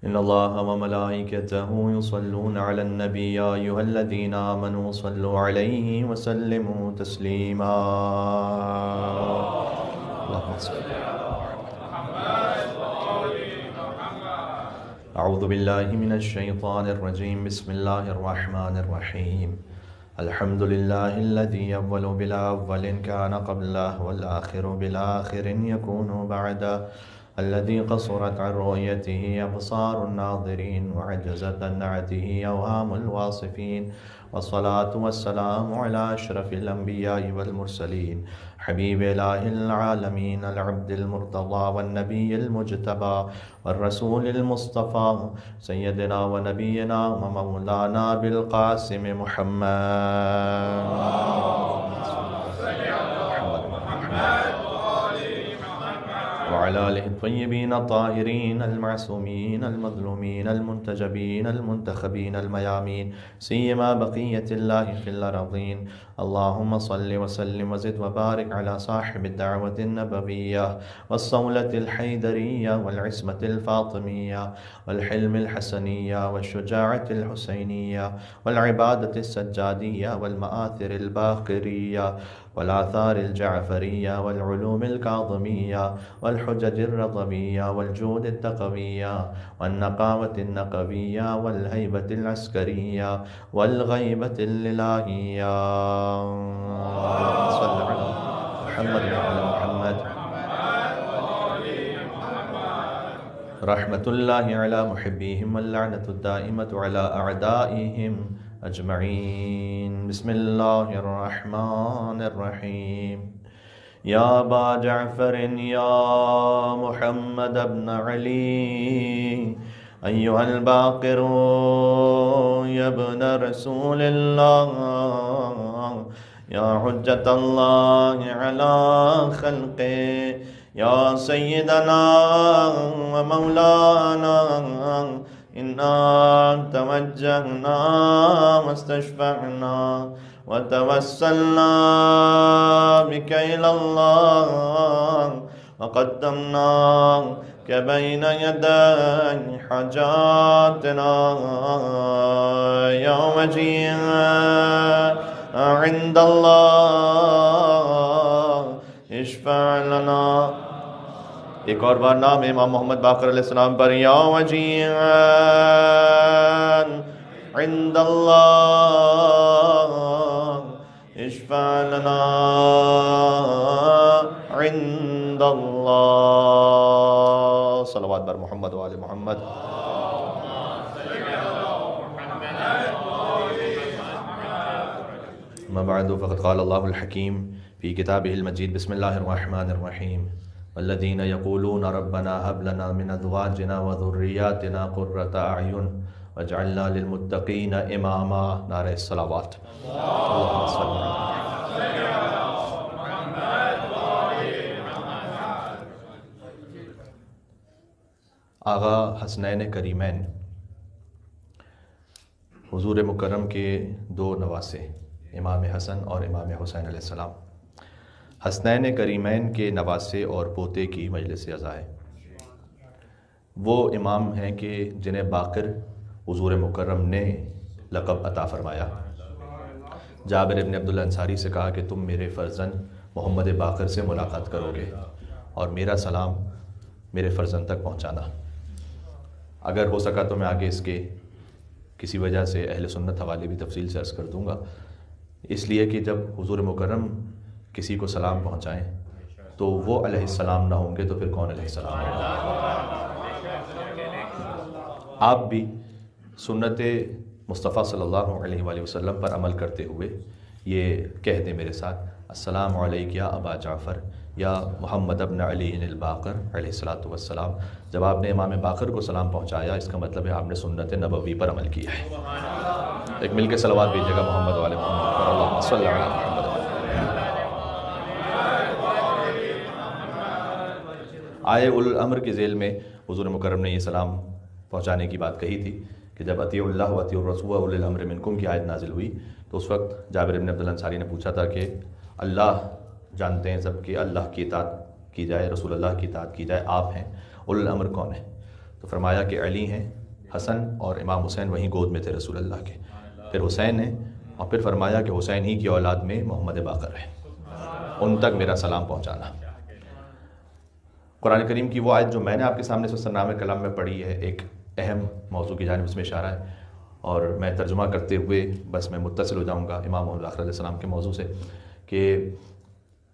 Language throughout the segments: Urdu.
إن الله وملائكته يصلون على النبي يا أيها الذين آمنوا صلوا عليه وسلموا تسليما. اللهم صل. أعوذ بالله من الشيطان الرجيم. بسم الله الرحمن الرحيم. الحمد لله الذي أول بلا أول كان قبله والآخر بلا آخر يكون بعده، الذي قصرت عن رؤيته أبصار الناظرين وعجزت عن نعته أوهام الواصفين، والصلاة والسلام على أشرف الأنبياء والمرسلين، حبيب إله العالمين، العبد المرتضى والنبي المجتبى والرسول المصطفى، سيدنا ونبينا ومولانا بالقاسم محمد وعلى آله الطيبين الطاهرين المعصومين المظلومين المنتجبين المنتخبين الميامين، سيما بقية الله في الأرضين. اللهم صل وسلم وزد وبارك على صاحب الدعوة النبوية والصولة الحيدرية والعصمة الفاطمية والحلم الحسنية والشجاعة الحسينية والعبادة السجادية والمآثر الباقرية والآثار الجعفرية والعلوم الكاظمية والحجج الرضبية والجود التقوية والنقاوة النقوية والهيبة العسكرية والغيبة الإلهية. صل على محمد وعلى محمد. رحمة الله على محبيهم واللعنة الدائمة على أعدائهم أجمعين. بسم الله الرحمن الرحيم. يا أبا جعفر يا محمد بن علي أيها الباقر يا ابن رسول الله يا حجة الله على خلقه يا سيدنا ومولانا إنا توجهنا واستشفعنا وتوسلنا بك إلى الله وقدمناك بين يدي حاجاتنا يا وجيها عند الله اشفع لنا. ایک اور بار نام امام محمد باقر علیہ السلام پر. یا وجیہاً عند اللہ اشفع لنا عند اللہ. صلوات بر محمد و آل محمد. اما بعد فقد قال اللہ الحکیم فی کتابہ المجید. بسم اللہ الرحمن الرحیم. والذین یقولون ربنا هب لنا من ازواجنا وذریاتنا قرۃ اعین واجعلنا للمتقین اماما. نعرہ الصلوات. اللہم صل آغا حسنین کریمین حضور مکرم کے دو نواسے امام حسن اور امام حسین علیہ السلام. حسنین کریمین کے نواسے اور پوتے کی مجلس عزا ہے. وہ امام ہیں کہ جنہیں باقر حضور مکرم نے لقب عطا فرمایا. جابر ابن عبداللہ انصاری سے کہا کہ تم میرے فرزند محمد باقر سے ملاقات کرو گے اور میرا سلام میرے فرزند تک پہنچانا. اگر ہو سکا تو میں آگے اس کے کسی وجہ سے اہل سنت حوالے بھی تفصیل سے عرض کر دوں گا، اس لیے کہ جب حضور مکرم کسی کو سلام پہنچائیں تو وہ علیہ السلام نہ ہوں گے تو پھر کون علیہ السلام ہے؟ آپ بھی سنت مصطفیٰ صلی اللہ علیہ وآلہ وسلم پر عمل کرتے ہوئے یہ کہہ دیں میرے ساتھ: السلام علیک یا ابا جعفر یا محمد ابن علی الباقر علیہ السلام. جب آپ نے امام باقر کو سلام پہنچایا اس کا مطلب ہے آپ نے سنت نبوی پر عمل کیا ہے. ایک مل کے صلوات بھیجیے گا محمد والے محمد پر. اللہم صل علی محمد. آئے اولو الامر کے ذیل میں حضور مکرم نے یہ سلام پہنچانے کی بات کہی تھی کہ جب اطیعوا اللہ و اطیعوا الرسول و اولی الامر منکم کی آیت نازل ہوئی تو اس وقت جابر بن عبداللہ انصاری نے پوچھا تھا کہ اللہ جانتے ہیں سب کہ اللہ کی اطاعت کی جائے، رسول اللہ کی اطاعت کی جائے، آپ ہیں، اولو الامر کون ہے؟ تو فرمایا کہ علی ہیں، حسن اور امام حسین وہیں گود میں تھے رسول اللہ کے، پھر حسین ہیں، اور پھر فرمایا کہ حسین ہی کی اولاد میں محمد باقر ہے، ان تک میرا سلام پہنچانا۔ قرآن کریم کی وہ آیت جو میں نے آپ کے سامنے سرنامہ کلام میں پڑھی ہے، ایک اہم موضوع کی جانب اس میں اشارہ ہے، اور میں ترجمہ کرتے ہوئے بس میں متصل ہو جاؤں گا امام محمد باقر علیہ السلام کے موضوع سے، کہ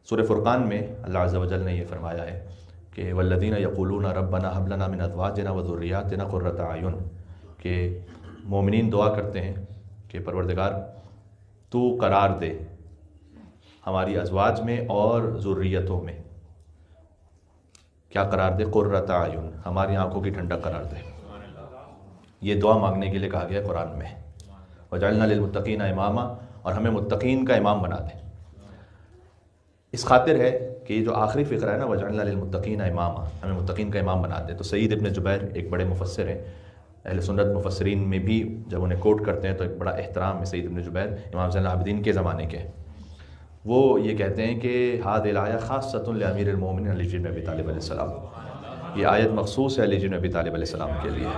سورہ فرقان میں اللہ عز و جل نے یہ فرمایا ہے کہ والذین یقولون ربنا ھب لنا من ازواجنا وذریاتنا قرۃ اعین، کہ مومنین دعا کرتے ہیں کہ پروردگار تو قرار دے ہماری ازواج میں اور ذریتوں میں، کیا قرار دے؟ قرۃ اعین، ہماری آنکھوں کی ٹھنڈک قرار دے۔ یہ دعا مانگنے کے لیے کہا گیا قرآن میں، وجعلنا للمتقین اماما، اور ہمیں متقین کا امام بنا دے۔ اس خاطر ہے کہ یہ جو آخری فقرہ ہے نا، وجعلنا للمتقین اماما، ہمیں متقین کا امام بنا دے، تو سعید ابن جبیر ایک بڑے مفسر ہیں، اہل سنت مفسرین میں بھی جب انہیں کوٹ کرتے ہیں تو ایک بڑا احترام ہے سعید ابن جبیر، امام زین العابدین کے زمانے کے۔ وہ یہ کہتے ہیں کہ ہذہ الآیہ خاصۃ لامیر المومنین علی بن ابی طالب علیہ السلام، یہ آیت مخصوص ہے علی بن ابی طالب علیہ السلام کے لیے۔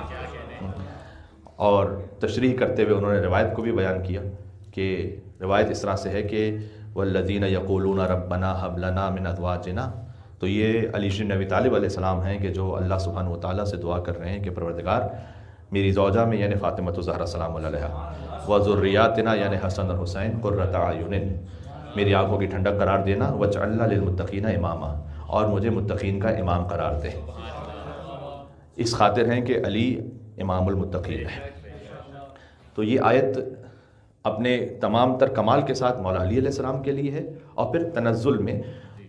اور تشریح کرتے ہوئے انہوں نے روایت کو بھی بیان کیا کہ روایت اس طرح سے ہے کہ والذین یقولون ربنا ھب لنا من ازواجنا، تو یہ علی بن ابی طالب علیہ السلام ہیں کہ جو اللہ سبحانہ و تعالیٰ سے دعا کر رہے ہیں کہ پروردگار میری زوجہ میں یعنی فاطمہ الزہرا سلام اللہ علیہا وذریاتنا یعنی حسن اور حسین قرۃ اعین، میری آنکھوں کی ٹھنڈک قرار دینا، وجعلنا للمتقین اماما، اور مجھے متقین کا امام قرار دے۔ اس خاطر ہیں کہ علی امام المتقین ہے۔ تو یہ آیت اپنے تمام تر کمال کے ساتھ مولا علی علیہ السلام کے لیے ہے، اور پھر تنزل میں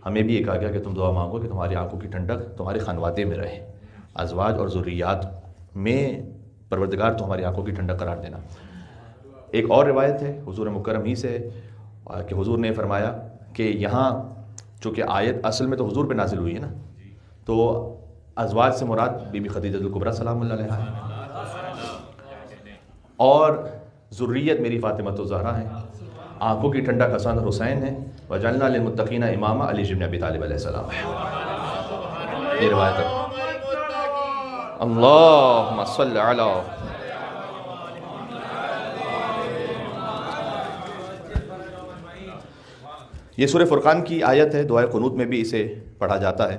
ہمیں بھی یہ کہا گیا کہ تم دعا مانگو کہ تمہاری آنکھوں کی ٹھنڈک تمہارے خانوادے میں رہے، ازواج اور ذریات میں پروردگار تو ہماری آنکھوں کی ٹھنڈک قرار دینا۔ ایک اور روایت ہے حضور مکرم ہی سے کہ حضور نے فرمایا کہ یہاں چونکہ آیت اصل میں تو حضور پہ نازل ہوئی ہے نا، تو ازواج سے مراد بی بی خدیجہ الکبریٰ سلام اللہ علیہا ہے، اور ذریت میری فاطمہ الزہرا ہیں، آنکھوں کی ٹھنڈک حسن اور حسین ہے، وجعلنا للمتقین اماما علی بن ابی طالب علیہ السلام ہے۔ یہ روایت ہے۔ اللہم صل علی، یہ سورہ فرقان کی آیت ہے، دعائے قنوت میں بھی اسے پڑھا جاتا ہے۔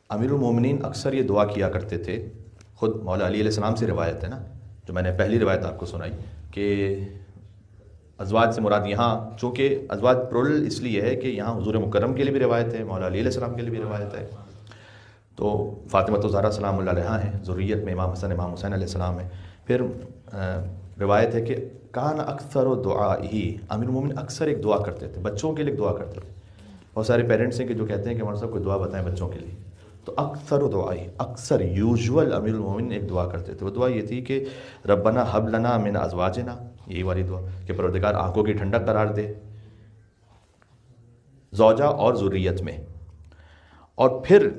امیر المومنین اکثر یہ دعا کیا کرتے تھے، خود مولا علی علیہ السلام سے روایت ہے نا، جو میں نے پہلی روایت آپ کو سنائی کہ ازواج سے مراد یہاں چونکہ ازواج پرول اس لیے ہے کہ یہاں حضور مکرم کے لیے بھی روایت ہے، مولا علی علیہ السلام کے لیے بھی روایت ہے، تو فاطمہ الزہرا سلام اللہ علیہا ہیں، ذریت میں امام حسن امام حسین علیہ السلام ہیں۔ پھر روایت ہے کہ کان اکثر دعائہ، امیر المومنین اکثر ایک دعا کرتے تھے، بچوں کے لیے دعا کرتے تھے۔ بہت سارے پیرنٹس ہیں کہ جو کہتے ہیں کہ ہمارے صاحب کوئی دعا بتائیں بچوں کے لیے، تو اکثر دعائیں، اکثر یوزول امیر المومنین ایک دعا کرتے تھے، وہ دعا یہ تھی کہ ربنا ھب لنا من ازواجنا، یہی والی دعا کہ پروردگار آنکھوں کی ٹھنڈک قرار دے زوجہ اور ذریت میں۔ اور پھر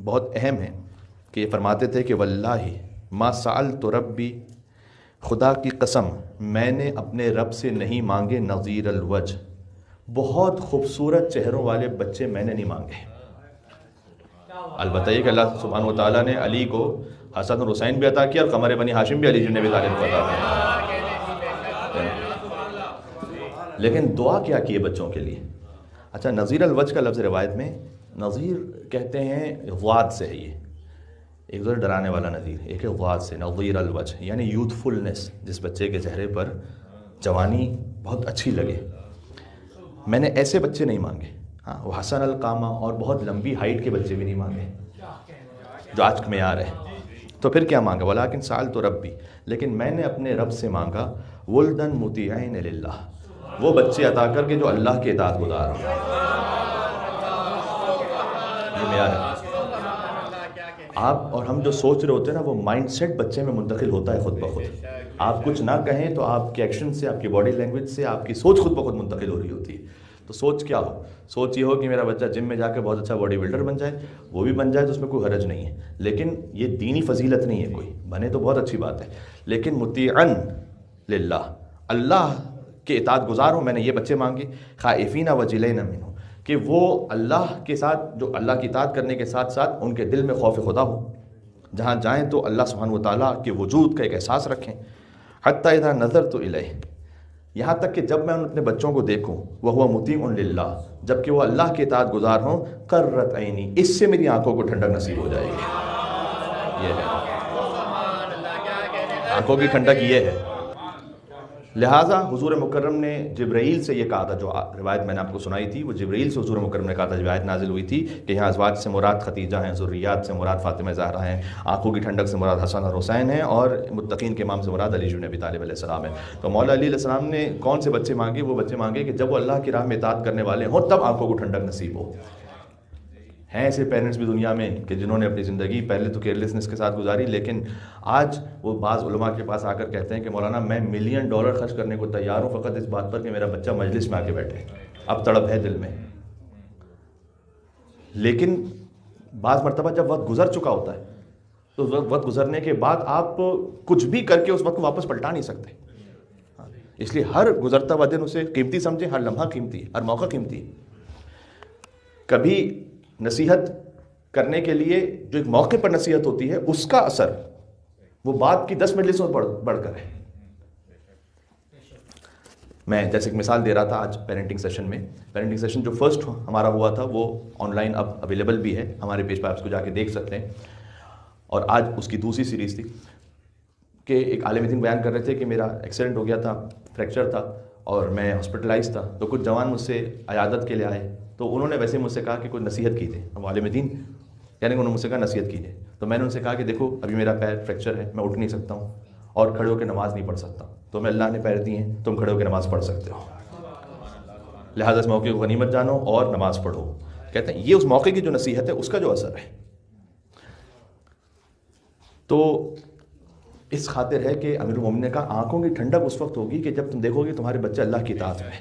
بہت اہم ہے کہ یہ فرماتے تھے کہ واللہ ما سألت ربی، خدا کی قسم میں نے اپنے رب سے نہیں مانگے نظیر الوجہ، بہت خوبصورت چہروں والے بچے میں نے نہیں مانگے۔ البتہ یہ کہ اللہ سبحانہ و تعالیٰ نے علی کو حسن اور حسین بھی عطا کیا، اور قمر بنی ہاشم بھی علی بن ابی طالب کو عطا کیا، لیکن دعا کیا کی ہے بچوں کے لیے؟ اچھا، نظیر الوجہ کا لفظ روایت میں نظیر کہتے ہیں غواد سے ہے، یہ ایک ذرا ڈرانے والا نظیر، ایک ہے غواد سے، نظیر الوجہ یعنی یوتھفلنس، جس بچے کے چہرے پر جوانی بہت اچھی لگے۔ میں نے ایسے بچے نہیں مانگے، ہاں وہ حسن القامہ اور بہت لمبی ہائٹ کے بچے بھی نہیں مانگے جو آج کا معیار ہے۔ تو پھر کیا مانگا؟ ولیکن سألت ربی، لیکن میں نے اپنے رب سے مانگا ولدن مطیعین للہ، وہ بچے عطا کر کے جو اللہ کے اطاعت گزار ہوں۔ یہ معیار ہے۔ آپ اور ہم جو سوچ رہے ہوتے ہیں نا، وہ مائنڈ سیٹ بچے میں منتقل ہوتا ہے خود بخود۔ آپ کچھ نہ کہیں تو آپ کے ایکشن سے، آپ کی باڈی لینگویج سے آپ کی سوچ خود بخود منتقل ہو رہی ہوتی ہے۔ تو سوچ کیا ہو؟ سوچ یہ ہو کہ میرا بچہ جم میں جا کے بہت اچھا باڈی بلڈر بن جائے، وہ بھی بن جائے تو اس میں کوئی حرج نہیں ہے، لیکن یہ دینی فضیلت نہیں ہے، کوئی بنے تو بہت اچھی بات ہے، لیکن مطیعن للہ، اللہ کے اطاعت گزار ہوں۔ میں نے یہ بچے مانگے، خائفین وجلین منہ، کہ وہ اللہ کے ساتھ، جو اللہ کی اطاعت کرنے کے ساتھ ساتھ ان کے دل میں خوف خدا ہو، جہاں جائیں تو اللہ سبحانہ و تعالیٰ کے وجود کا ایک احساس رکھیں. حتیٰ اذا نظرت الیہ، یہاں تک کہ جب میں اپنے بچوں کو دیکھوں وہو مطیع للہ، جب کہ وہ اللہ کے اطاعت گزار ہوں، قرت عینی، اس سے میری آنکھوں کو ٹھنڈک نصیب ہو جائے گی. یہ ہے آنکھوں کی ٹھنڈک، یہ ہے. لہٰذا حضور مکرم نے جبرائیل سے یہ کہا تھا، جو روایت میں نے آپ کو سنائی تھی، وہ جبرائیل سے حضور مکرم نے کہا تھا جب آیت نازل ہوئی تھی کہ یہاں ازواج سے مراد خدیجہ ہیں، ذریات سے مراد فاطمہ زہرا ہیں، آنکھوں کی ٹھنڈک سے مراد حسن اور حسین ہیں، اور متقین کے امام سے مراد علی بن ابی طالب علیہ السلام ہیں. تو مولا علی علیہ السلام نے کون سے بچے مانگے؟ وہ بچے مانگے کہ جب وہ اللہ کی راہ میں اطاعت کرنے والے ہوں تب آنکھوں کو ٹھنڈک نصیب ہو. ہیں ایسے پیرنٹس بھی دنیا میں کہ جنہوں نے اپنی زندگی پہلے تو کیئرلیسنس کے ساتھ گزاری، لیکن آج وہ بعض علماء کے پاس آ کر کہتے ہیں کہ مولانا میں $1 ملین خرچ کرنے کو تیار ہوں فقط اس بات پر کہ میرا بچہ مجلس میں آ کے بیٹھے. اب تڑپ ہے دل میں. لیکن بعض مرتبہ جب وقت گزر چکا ہوتا ہے تو وقت گزرنے کے بعد آپ کچھ بھی کر کے اس وقت کو واپس پلٹا نہیں سکتے. اس لیے ہر گزرتا ہوا دن اسے قیمتی سمجھیں، ہر لمحہ قیمتی، ہر موقع قیمتی. کبھی نصیحت کرنے کے لیے جو ایک موقع پر نصیحت ہوتی ہے اس کا اثر وہ بات کی 10 مجلسوں میں بڑھ کر ہے. میں جیسے ایک مثال دے رہا تھا آج پیرنٹنگ سیشن جو فرسٹ ہمارا ہوا تھا وہ آن لائن اب اویلیبل بھی ہے ہمارے پیج پر، آپ اس کو جا کے دیکھ سکتے ہیں. اور آج اس کی دوسری سیریز تھی کہ ایک عالم دین بیان کر رہے تھے کہ میرا ایکسیڈنٹ ہو گیا تھا، فریکچر تھا اور میں ہاسپٹلائز تھا. تو کچھ جوان مجھ سے عیادت کے لیے آئے تو انہوں نے ویسے مجھ سے کہا کہ کوئی نصیحت کیجیے. اب عالم دین یعنی انہوں نے مجھ سے کہا نصیحت کیجیے. تو میں نے ان سے کہا کہ دیکھو ابھی میرا پیر فریکچر ہے، میں اٹھ نہیں سکتا ہوں اور کھڑے ہو کے نماز نہیں پڑھ سکتا. تو میں اللہ نے پیر دیے ہیں، تم کھڑے ہو کے نماز پڑھ سکتے ہو، لہٰذا اس موقع کو غنیمت جانو اور نماز پڑھو. کہتے ہیں یہ اس موقع کی جو نصیحت ہے اس کا جو اثر ہے. تو اس خاطر ہے کہ امیر المومنین نے کہا آنکھوں کی ٹھنڈک اس وقت ہوگی کہ جب تم دیکھو گے تمہارے بچے اللہ کی اطاعت میں.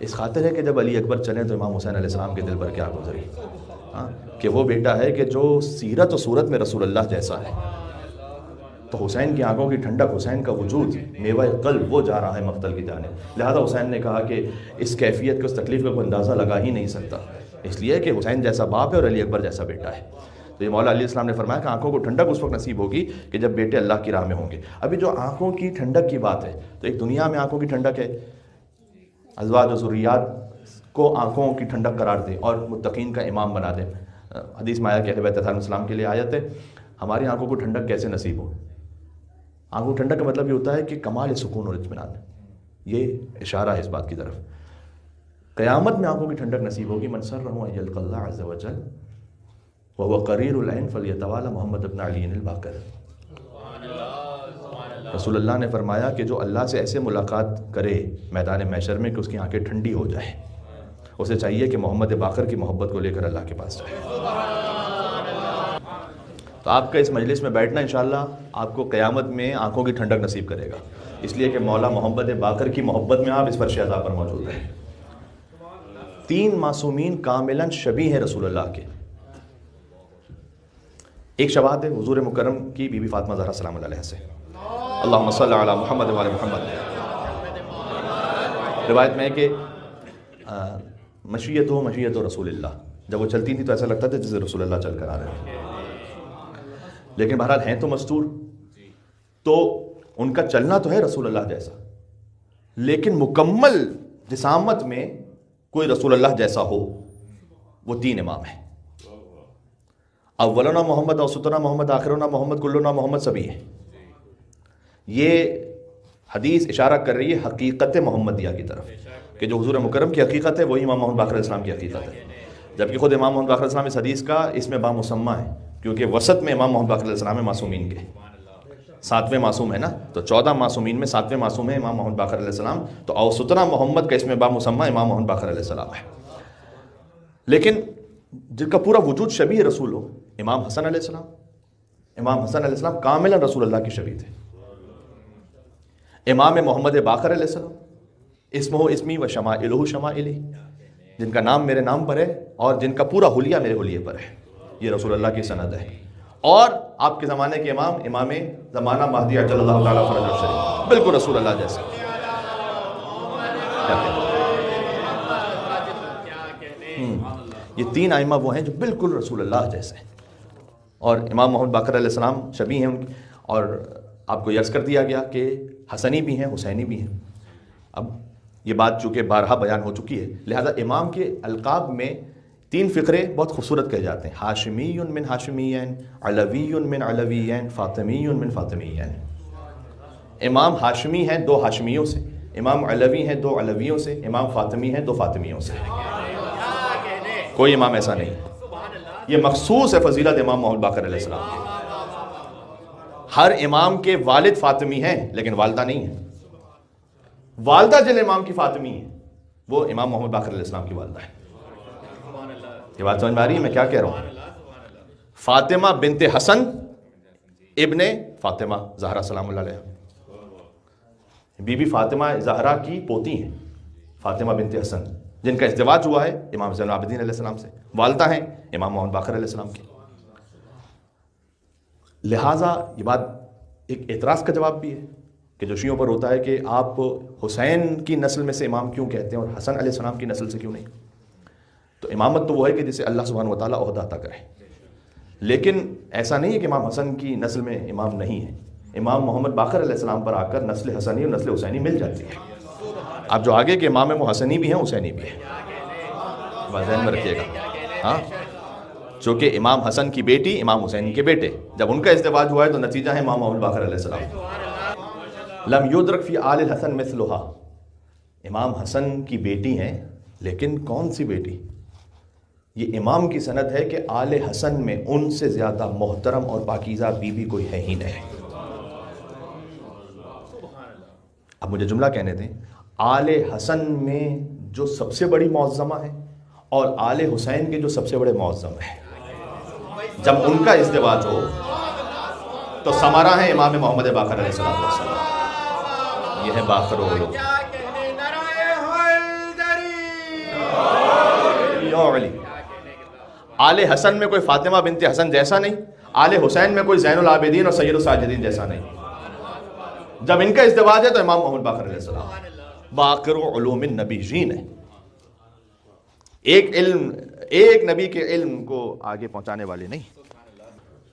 اس خاطر ہے کہ جب علی اکبر چلیں تو امام حسین علیہ السلام کے دل پر کیا گزری، کہ وہ بیٹا ہے کہ جو سیرت و صورت میں رسول اللہ جیسا ہے. تو حسین کی آنکھوں کی ٹھنڈک، حسین کا وجود، میوہ قلب وہ جا رہا ہے مقتل کی جانب. لہذا حسین نے کہا کہ اس کیفیت کے، اس تکلیف کا کوئی اندازہ لگا ہی نہیں سکتا، اس لیے کہ حسین جیسا باپ ہے اور علی اکبر جیسا بیٹا ہے. تو یہ مولا علیہ السلام نے فرمایا کہ آنکھوں کو ٹھنڈک اس وقت نصیب ہوگی کہ جب بیٹے اللہ کی راہ میں ہوں گے. ابھی جو آنکھوں کی ٹھنڈک کی بات ہے تو ایک دنیا میں آنکھوں کی ٹھنڈک ہے، ازواج و ذریات کو آنکھوں کی ٹھنڈک قرار دے اور متقین کا امام بنا دے. حدیث میں آیا کہ اہل بیت علیہ السلام کے لیے آیت ہے. ہماری آنکھوں کو ٹھنڈک کیسے نصیب ہو؟ آنکھوں ٹھنڈک کا مطلب یہ ہوتا ہے کہ کمال سکون اور اطمینان. یہ اشارہ ہے اس بات کی طرف. قیامت میں آنکھوں کی ٹھنڈک نصیب ہوگی. من سرہ ان یلقى اللہ عز وجل وهو قریر العین فلیتوالى محمد بن علی الباقر. رسول اللہ نے فرمایا کہ جو اللہ سے ایسے ملاقات کرے میدان محشر میں کہ اس کی آنکھیں ٹھنڈی ہو جائے، اسے چاہیے کہ محمد باقر کی محبت کو لے کر اللہ کے پاس جائے. تو آپ کا اس مجلس میں بیٹھنا انشاءاللہ آپ کو قیامت میں آنکھوں کی ٹھنڈک نصیب کرے گا، اس لیے کہ مولا محمد باقر کی محبت میں آپ اس فرش عطا پر موجود ہیں. 3 معصومین کاملاً شبیہ ہیں رسول اللہ کے. ایک شباہت ہے حضور مکرم کی بی بی فاطمہ زہرا سلام اللہ علیہ سے. اللہم صلی علی محمد و علی محمد. روایت میں ہے کہ مشیت و رسول اللہ، جب وہ چلتی تھی تو ایسا لگتا تھا جیسے رسول اللہ چل کر آ رہے ہیں، لیکن بہرحال ہیں تو مستور، تو ان کا چلنا تو ہے رسول اللہ جیسا، لیکن مکمل جسامت میں کوئی رسول اللہ جیسا ہو وہ 3 امام ہیں. اولنا محمد، اوسطنا محمد، آخرنا محمد، کلنا محمد، سبھی ہیں. یہ حدیث اشارہ کر رہی ہے حقیقت محمدیہ کی طرف کہ جو حضور مکرم کی حقیقت ہے وہی امام محمد باقر علیہ السلام کی حقیقت ہے. جبکہ خود امام محمد باقر علیہ السلام اس حدیث کا اس میں بامسمہ ہے، کیونکہ وسط میں امام محمد باقر علیہ السلام ہے معصومین کے، 7ویں معصوم ہے نا، تو 14 معصومین میں 7ویں معصوم ہے امام محمد باقر علیہ السلام. تو اوسطنا محمد کا اس میں بامسمہ امام محمد باقر علیہ السلام ہے. لیکن جن کا پورا وجود شبیہ رسول ہو، امام حسن علیہ السلام. امام حسن علیہ السلام کاملا رسول اللہ کی شبیہ تھے. امام محمد باقر علیہ السلام اسمہ اسمی و شمائلہ شمائلی، جن کا نام میرے نام پر ہے اور جن کا پورا حلیہ میرے حلیے پر ہے، یہ رسول اللہ کی سند ہے. اور آپ کے زمانے کے امام زمانہ مہدی عجل اللہ تعالیٰ فرجہ شریف، بالکل رسول اللہ جیسے. یہ 3 ائمہ وہ ہیں جو بالکل رسول اللہ جیسے ہیں. اور امام محمد باقر علیہ السلام شبیہ ہیں ان کی، اور آپ کو عرض کر دیا گیا کہ حسنی بھی ہیں حسینی بھی ہیں۔ اب یہ بات چونکہ بارہا بیان ہو چکی ہے، لہذا امام کے القاب میں 3 فقرے بہت خوبصورت کہے جاتے ہیں: ہاشمی من ہاشمیین، علوی من علویین، فاطمی من فاطمیین۔ امام ہاشمی ہیں 2 ہاشمیوں سے، امام علوی ہیں 2 علویوں سے، امام فاطمی ہیں 2 فاطمیوں سے۔ کوئی امام ایسا نہیں۔ یہ مخصوص ہے فضیلت امام محمد باقر علیہ السلام کی۔ ہر امام کے والد فاطمی ہیں لیکن والدہ نہیں ہیں۔ والدہ جن امام کی فاطمی ہیں وہ امام محمد باقر علیہ السلام کی والدہ ہے۔ یہ بات سمجھ میں آ رہی ہے میں کیا کہہ رہا ہوں؟ فاطمہ بنت حسن ابن فاطمہ زہرا سلام اللہ علیہ، بی بی فاطمہ زہرا کی پوتی ہیں فاطمہ بنت حسن، جن کا ازدواج ہوا ہے امام زین العابدین علیہ السلام سے، والدہ ہیں امام محمد باقر علیہ السلام کی۔ لہٰذا یہ بات ایک اعتراض کا جواب بھی ہے کہ جو شیعوں پر ہوتا ہے کہ آپ حسین کی نسل میں سے امام کیوں کہتے ہیں اور حسن علیہ السلام کی نسل سے کیوں نہیں؟ تو امامت تو وہ ہے کہ جسے اللہ سبحانہ و تعالیٰ عہدہ عطا کرے، لیکن ایسا نہیں ہے کہ امام حسن کی نسل میں امام نہیں ہے۔ امام محمد باقر علیہ السلام پر آ کر نسل حسنی اور نسل حسینی مل جاتی ہے۔ آپ جو آگے کے امام ہیں وہ حسنی بھی ہیں حسینی بھی ہیں، بات ذہن میں رکھیے گا۔ ہاں، چونکہ امام حسن کی بیٹی امام حسین کے بیٹے، جب ان کا ازدواج ہوا ہے تو نتیجہ ہے امام محمد باقر علیہ السلام۔ لم یدرک فی آل الحسن مثلھا، امام حسن کی بیٹی ہیں، لیکن کون سی بیٹی؟ یہ امام کی سند ہے کہ آل حسن میں ان سے زیادہ محترم اور پاکیزہ بیوی کوئی ہے ہی نہیں۔ اب مجھے جملہ کہنے دیں، آل حسن میں جو سب سے بڑی معظمہ ہے اور آل حسین کے جو سب سے بڑے معظم ہیں، جب ان کا ازدواج ہو تو ثمرہ ہے امام محمد باقر علیہ السلام۔ یہ ہے باقر و علو۔ آل حسن میں کوئی فاطمہ بنت حسن جیسا نہیں، آل حسین میں کوئی زین العابدین اور سید الساجدین جیسا نہیں۔ جب ان کا ازدواج ہے تو امام محمد باقر علیہ السلام باقر و علوم النبیین ہے۔ ایک نبی کے علم کو آگے پہنچانے والے نہیں۔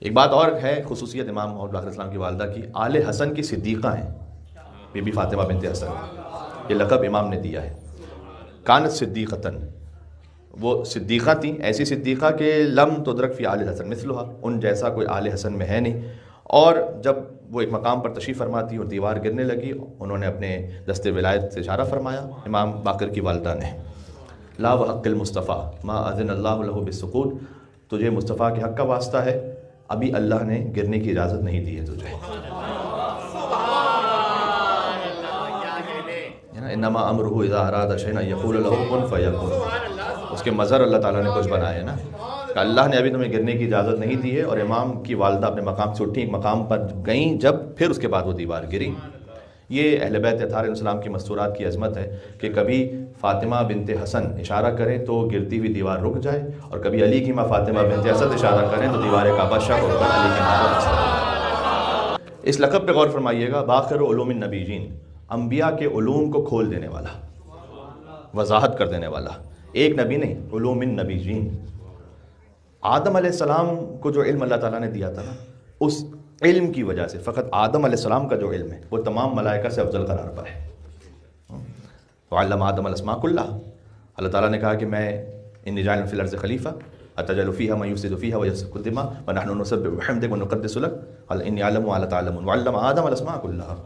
ایک بات اور ہے خصوصیت امام محمد باقر علیہ السلام کی والدہ کی، آل حسن کی صدیقہ ہیں بی بی فاطمہ بنت حسن، یہ لقب امام نے دیا ہے۔ کانت صدیقتن، وہ صدیقہ تھیں، ایسی صدیقہ کہ لم تدرک فی آل حسن مثلھا، ان جیسا کوئی آل حسن میں ہے نہیں۔ اور جب وہ ایک مقام پر تشریف فرماتی اور دیوار گرنے لگی، انہوں نے اپنے دست ولایت سے اشارہ فرمایا امام باقر کی والدہ نے، لا وحق المصطفیٰ ما اذن اللہ له بالسقوط، تجھے مصطفیٰ کے حق کا واسطہ ہے، ابھی اللہ نے گرنے کی اجازت نہیں دی ہے تجھے۔ انما امرہ اذا اراد شیئا یقول له کن فیکون، اس کے مظہر اللہ تعالیٰ نے کچھ بنایا ہے نا، کہ اللہ نے ابھی تمہیں گرنے کی اجازت نہیں دی ہے، اور امام کی والدہ اپنے مقام سے اٹھی، ایک مقام پر گئیں جب، پھر اس کے بعد وہ دیوار گری۔ یہ اہل بیت اطہار علیہ السلام کی مستورات کی عظمت ہے کہ کبھی فاطمہ بنت حسن اشارہ کریں تو گرتی ہوئی دیوار رک جائے، اور کبھی علی کی ماں فاطمہ بنت اسد اشارہ کریں تو دیوار کعبہ شق ہو کر علی کے نام۔ اس لقب پہ غور فرمائیے گا، باقر علوم النبیین، انبیاء کے علوم کو کھول دینے والا، وضاحت کر دینے والا، ایک نبی نہیں، علوم النبیین۔ آدم علیہ السلام کو جو علم اللہ تعالیٰ نے دیا تھا نا، اس علم کی وجہ سے فقط آدم علیہ السلام کا جو علم ہے وہ تمام ملائکہ سے افضل قرار پر ہے۔ وعلم آدم الاسماء کلھا، اللہ تعالیٰ نے کہا کہ میں انی جاعل فی الارض خلیفہ اتجعل فیہا من یفسد فیہا ویسفک الدماء ونحن نسبح بحمدک ونقدس لک قال انی اعلم ما لا تعلمون وعلم آدم الاسماء کلھا۔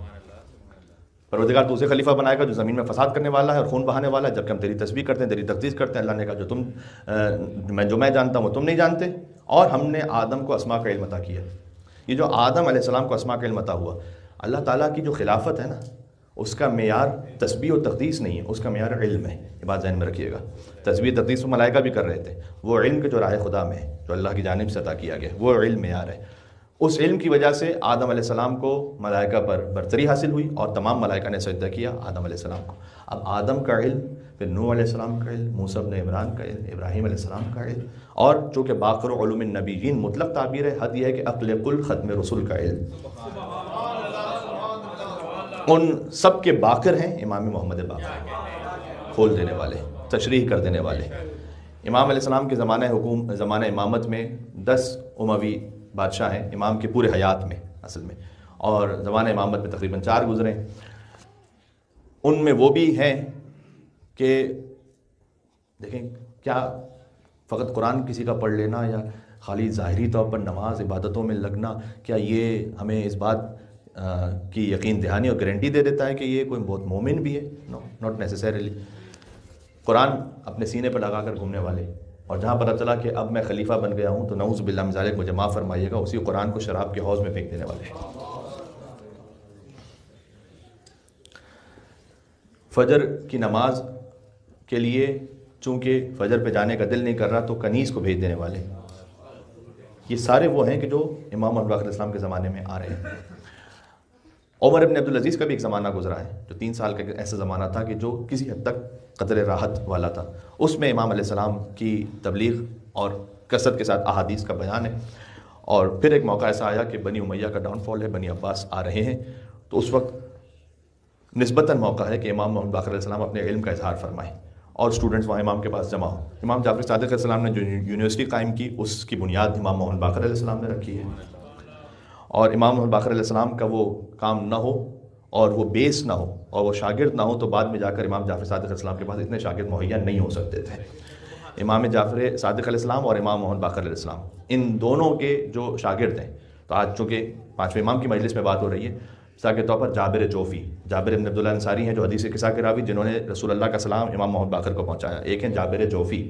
پروردگار تو اسے خلیفہ بنائے گا جو زمین میں فساد کرنے والا ہے اور خون بہانے والا ہے، جبکہ ہم تیری تسبیح کرتے ہیں، تیری تقدیس کرتے ہیں۔ اللہ نے کہا جو میں جانتا ہوں وہ تم نہیں جانتے، اور ہم نے آدم کو اسماء کا علم عطا کیا۔ یہ جو آدم علیہ السلام کو اسماء کا علم عطا ہوا، اللہ تعالیٰ کی جو خلافت ہے نا، اس کا معیار تسبیح و تقدیس نہیں ہے، اس کا معیار علم ہے۔ یہ بات ذہن میں رکھیے گا، تسبیح تقدیس تو ملائکہ بھی کر رہے تھے، وہ علم کے جو راہ خدا میں ہے، جو اللہ کی جانب سے عطا کیا گیا، وہ علم معیار ہے۔ اس علم کی وجہ سے آدم علیہ السلام کو ملائکہ پر برتری حاصل ہوئی، اور تمام ملائکہ نے سجدہ کیا آدم علیہ السلام کو۔ اب آدم کا علم، پھر نوح علیہ السلام کا علم، موسیٰ بن عمران کا علم، ابراہیم علیہ السلام کا علم، اور چونکہ باقر علوم النبیین مطلق تعبیر ہے، حد یہ ہے کہ عقل کل ختم رسول کا علم، ان سب کے باقر ہیں امام محمد باقر، کھول دینے والے، تشریح کر دینے والے۔ امام علیہ السلام کے زمانہ امامت میں 10 اموی بادشاہ ہیں امام کے پورے حیات میں اصل میں، اور زمانہ امامت میں تقریباً 4 گزرے ہیں۔ ان میں وہ بھی ہیں کہ دیکھیں کیا فقط قرآن کسی کا پڑھ لینا یا خالی ظاہری طور پر نماز عبادتوں میں لگنا، کیا یہ ہمیں اس بات کی یقین دہانی اور گارنٹی دے دیتا ہے کہ یہ کوئی بہت مومن بھی ہے؟ نو، ناٹ نیسیسریلی۔ قرآن اپنے سینے پر لگا کر گھومنے والے، اور جہاں پتہ چلا کہ اب میں خلیفہ بن گیا ہوں تو نعوذ باللہ من ذالک مجھے معاف فرمائیے گا، اسی قرآن کو شراب کے حوض میں پھینک دینے والے۔ فجر کی نماز کے لیے چونکہ فجر پہ جانے کا دل نہیں کر رہا تو کنیز کو بھیج دینے والے۔ یہ سارے وہ ہیں کہ جو امام محمد باقر علیہ السلام کے زمانے میں آ رہے ہیں۔ عمر ابن عبدالعزیز کا بھی ایک زمانہ گزرا ہے جو 3 سال کا ایسا زمانہ تھا کہ جو کسی حد تک قدر راحت والا تھا، اس میں امام علیہ السلام کی تبلیغ اور کثرت کے ساتھ احادیث کا بیان ہے۔ اور پھر ایک موقع ایسا آیا کہ بنی امیہ کا ڈاؤن فال ہے، بنی عباس آ رہے ہیں، تو اس وقت نسبتاً موقع ہے کہ امام محمد باقر علیہ السلام اپنے علم کا اظہار فرمائیں اور اسٹوڈنٹس وہاں امام کے پاس جمع ہوں۔ امام جعفر صادق علیہ السلام نے جو یونیورسٹی قائم کی اس کی بنیاد امام محمد باقر علیہ السلام نے رکھی ہے، اور امام محمد باقر علیہ السلام کا وہ کام نہ ہو اور وہ بیس نہ ہو اور وہ شاگرد نہ ہو تو بعد میں جا کر امام جعفر صادق علیہ السلام کے پاس اتنے شاگرد مہیا نہیں ہو سکتے تھے۔ امام جعفر صادق علیہ السلام اور امام محمد باقر علیہ السلام ان دونوں کے جو شاگرد ہیں، تو آج چونکہ 5ویں امام کی مجلس میں بات ہو رہی ہے، مثال کے طور پر جابر جوفی، جابر بن عبداللہ انصاری ہیں جو حدیث قصہ کے راوی جنہوں نے رسول اللہ کا سلام امام محمد باقر کو پہنچایا۔ ایک ہیں جابر جوفی۔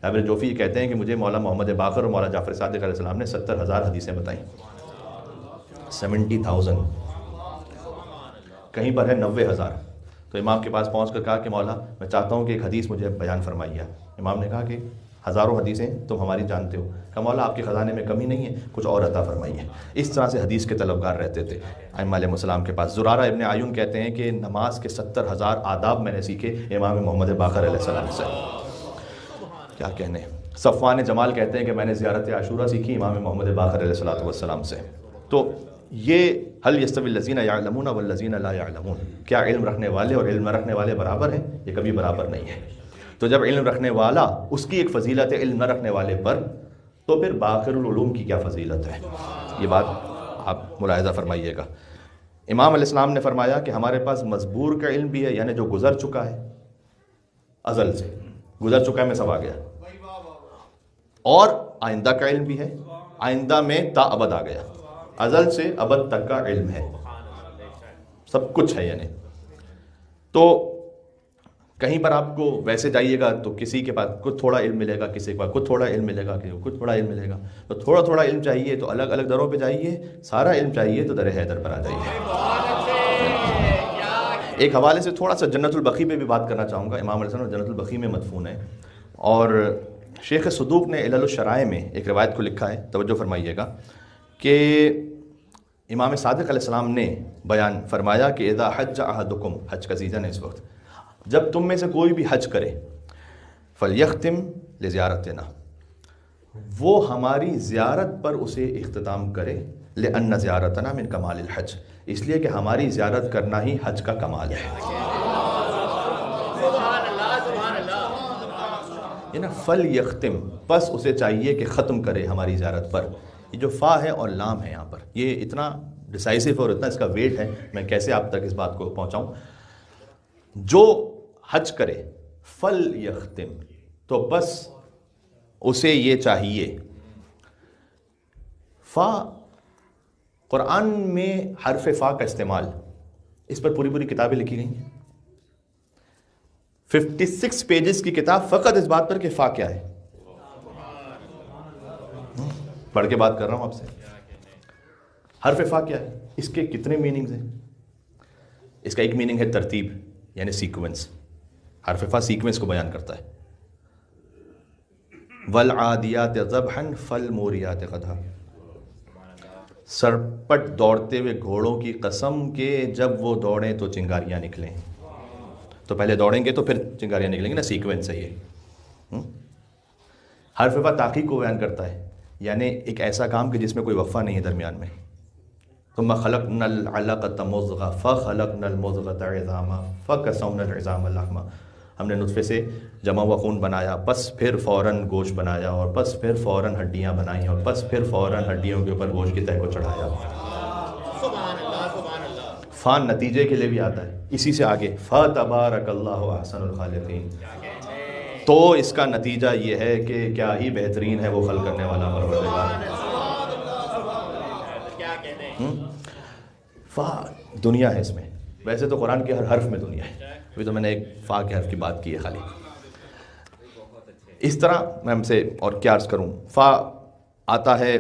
جابر جوفی کہتے ہیں کہ مجھے مولا محمد باقر اور مولا جعفر صادق علیہ السلام نے 70,000 حدیثیں بتائیں، 70,000، کہیں پر ہے 90,000۔ تو امام کے پاس پہنچ کر کہا کہ مولا میں چاہتا ہوں کہ ایک حدیث مجھے بیان فرمائیے۔ امام نے کہا کہ ہزاروں حدیثیں تم ہماری جانتے ہو، کہ مولا آپ کے خزانے میں کمی نہیں ہے، کچھ اور عطا فرمائیے۔ اس طرح سے حدیث کے طلبگار رہتے تھے ائمہ علیہ السلام کے پاس۔ زرارہ ابن عیون کہتے ہیں کہ نماز کے 70,000 آداب میں نے سیکھے امام محمد باقر علیہ السلام سے، کیا کہنے۔ صفوان جمال کہتے ہیں کہ میں نے زیارت عاشورہ سیکھی امام محمد باقر علیہ السلام سے۔ تو یہ حل یستوی الذین یعلمون والذین لا یعلمون، کیا علم رکھنے والے اور علم نہ رکھنے والے برابر ہیں؟ یہ کبھی برابر نہیں ہے۔ تو جب علم رکھنے والا اس کی ایک فضیلت ہے علم نہ رکھنے والے پر، تو پھر باقر العلوم کی کیا فضیلت ہے؟ یہ بات آپ ملاحظہ فرمائیے گا۔ امام علیہ السلام نے فرمایا کہ ہمارے پاس مزبور کا علم بھی ہے، یعنی جو گزر چکا ہے، ازل سے گزر چکا ہے میں سب آ گیا، اور آئندہ کا علم بھی ہے، آئندہ میں تا ابد آ گیا، ازل سے ابد تک کا علم ہے، سب کچھ ہے یعنی۔ تو کہیں پر آپ کو ویسے جائیے گا تو کسی کے پاس کچھ تھوڑا علم ملے گا، کسی کے پاس کچھ تھوڑا علم ملے گا، کسی کو کچھ تھوڑا علم ملے گا۔ تو تھوڑا تھوڑا علم چاہیے تو الگ الگ دروں پہ جائیے، سارا علم چاہیے تو در حیدر پر آ جائیے۔ ایک حوالے سے تھوڑا سا جنت البقیع پہ بھی بات کرنا چاہوں گا۔ امام علیہ السلام جنت البقیع میں مدفون ہے، اور شیخ صدوق نے علل الشرائع میں ایک روایت کو لکھا ہے، توجہ فرمائیے گا، کہ امام صادق علیہ السلام نے بیان فرمایا کہ اذا حج احدکم، حج کا سیزن ہے اس وقت، جب تم میں سے کوئی بھی حج کرے فلیختم لزیارتنا، وہ ہماری زیارت پر اسے اختتام کرے، لأن زیارتنا من کمال الحج، اس لیے کہ ہماری زیارت کرنا ہی حج کا کمال ہے۔ یہ نا فلیختم، بس اسے چاہیے کہ ختم کرے ہماری زیارت پر۔ یہ جو فا ہے اور لام ہے یہاں پر، یہ اتنا ڈیسائسو اور اتنا اس کا ویٹ ہے، میں کیسے آپ تک اس بات کو پہنچاؤں۔ جو حج کرے فل یختم، تو بس اسے یہ چاہیے۔ فا، قرآن میں حرف فا کا استعمال، اس پر پوری پوری کتابیں لکھی گئی ہیں، 56 پیجز کی کتاب فقط اس بات پر کہ فا کیا ہے۔ پڑھ کے بات کر رہا ہوں آپ سے، حرف فا کیا ہے، اس کے کتنے میننگز ہیں۔ اس کا ایک میننگ ہے ترتیب، یعنی سیکوینس، حرف فا سیکوینس کو بیان کرتا ہے۔ والعادیات ذبحا فالموریات قدحا، سرپٹ دوڑتے ہوئے گھوڑوں کی قسم کہ جب وہ دوڑیں تو چنگاریاں نکلیں۔ تو پہلے دوڑیں گے تو پھر چنگاریاں نکلیں گے نا، سیکوینس ہے یہ۔ حرف فا تحقیق کو بیان کرتا ہے، یعنی ایک ایسا کام کہ جس میں کوئی وقفہ نہیں ہے درمیان میں۔ ثم خلقنا العلقة مضغة فخلقنا المضغة عظاما فكسونا العظام لحما، ہم نے نطفے سے جمع ہوا خون بنایا، بس پھر فوراً گوشت بنایا، اور بس پھر فوراً ہڈیاں بنائیں، اور بس پھر فوراً ہڈیوں کے اوپر گوشت کی تہہ کو چڑھایا۔ فان نتیجے کے لیے بھی آتا ہے، اسی سے آگے فَتَبَارَكَ اللَّهُ أَحْسَنُ الْخَالِقِينَ، تو اس کا نتیجہ یہ ہے کہ کیا ہی بہترین ہے وہ خلق کرنے والا پروردگار۔ فا دنیا ہے اس میں، ویسے تو قرآن کے ہر حرف میں دنیا ہے، ابھی تو میں نے ایک فا کے حرف کی بات کی ہے خالی۔ اس طرح میں ہم سے اور کیا عرض کروں، فا آتا ہے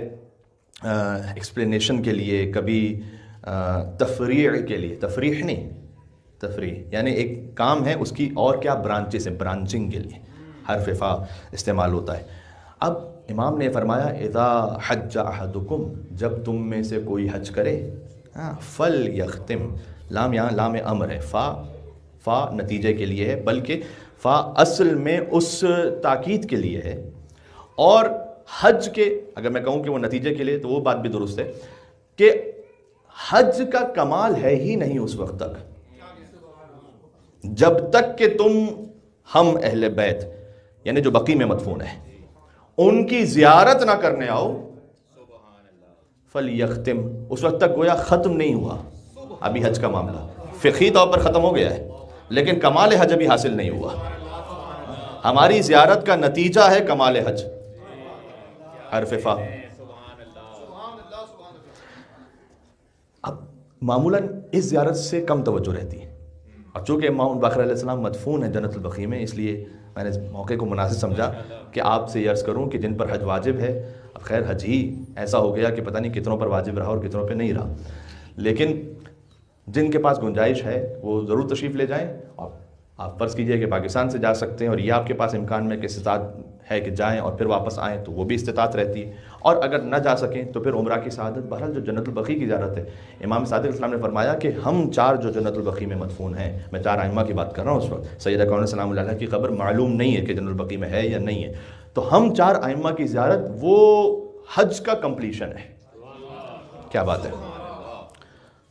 ایکسپلینیشن کے لیے، کبھی تفریع کے لیے، تفریح نہیں، تفریح یعنی ایک کام ہے اس کی اور کیا برانچز ہیں، برانچنگ کے لیے حرف فا استعمال ہوتا ہے۔ اب امام نے فرمایا اذا حج احدکم، جب تم میں سے کوئی حج کرے، فلیختم، لام یہاں لام امر ہے، فا نتیجے کے لیے ہے، بلکہ فا اصل میں اس تاکید کے لیے ہے، اور حج کے اگر میں کہوں کہ وہ نتیجے کے لیے تو وہ بات بھی درست ہے کہ حج کا کمال ہے ہی نہیں اس وقت تک جب تک کہ تم ہم اہل بیت یعنی جو بقی میں مدفون ہیں ان کی زیارت نہ کرنے آؤ، فَلْيَخْتِمْ، اس وقت تک گویا ختم نہیں ہوا ابھی حج کا معاملہ، فقہی طور پر ختم ہو گیا ہے لیکن کمال حج ابھی حاصل نہیں ہوا۔ ہماری زیارت کا نتیجہ ہے کمال حج، حرف فا۔ اب معمولاً اس زیارت سے کم توجہ رہتی ہے، اور چونکہ امام باقر علیہ السلام مدفون ہے جنت البقیع میں، اس لیے میں نے اس موقع کو مناسب سمجھا کہ آپ سے یہ عرض کروں کہ جن پر حج واجب ہے، اب خیر حج ہی ایسا ہو گیا کہ پتہ نہیں کتنوں پر واجب رہا اور کتنوں پہ نہیں رہا، لیکن جن کے پاس گنجائش ہے وہ ضرور تشریف لے جائیں، اور آپ فرض کیجئے کہ پاکستان سے جا سکتے ہیں اور یہ آپ کے پاس امکان میں کہ استطاعت ہے کہ جائیں اور پھر واپس آئیں تو وہ بھی استطاعت رہتی ہے، اور اگر نہ جا سکیں تو پھر عمرہ کی سعادت۔ بہرحال جو جنت البقیع کی زیارت ہے، امام صادق علیہ السلام نے فرمایا کہ ہم چار جو جنت البقیع میں مدفون ہیں، میں چار ائمہ کی بات کر رہا ہوں اس وقت، سیدہ کون سلام اللہ علیہ کی قبر معلوم نہیں ہے کہ جنت البقیع میں ہے یا نہیں ہے، تو ہم چار ائمہ کی زیارت وہ حج کا کمپلیشن ہے۔ کیا بات ہے،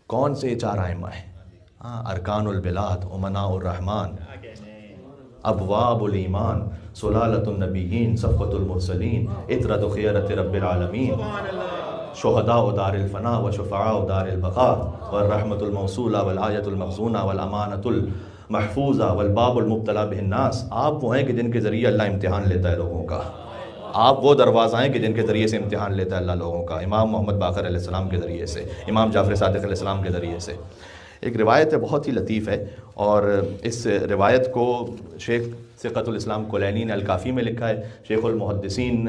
کون سے چار ائمہ ہیں؟ ارکان البلاد، امناء الرحمن، ابواب الایمان، سلالۃ النبیین، صفوۃ المرسلین، عطرۃ خیرۃ رب العالمین، شہداء دار الفنا و شفعاء دار البقاء، والرحمۃ الموصولہ والآیۃ المخزونہ والامانۃ المحفوظہ والباب المبتلی بہ الناس۔ آپ وہ ہیں کہ جن کے ذریعے اللہ امتحان لیتا ہے لوگوں کا، آپ وہ دروازہ ہیں کہ جن کے ذریعے سے امتحان لیتا ہے اللہ لوگوں کا، امام محمد باقر علیہ السلام کے ذریعے سے، امام جعفر صادق علیہ السلام کے ذریعے سے۔ ایک روایت ہے بہت ہی لطیف ہے، اور اس روایت کو شیخ ثقۃ الاسلام کلینی نے الکافی میں لکھا ہے، شیخ المحدثین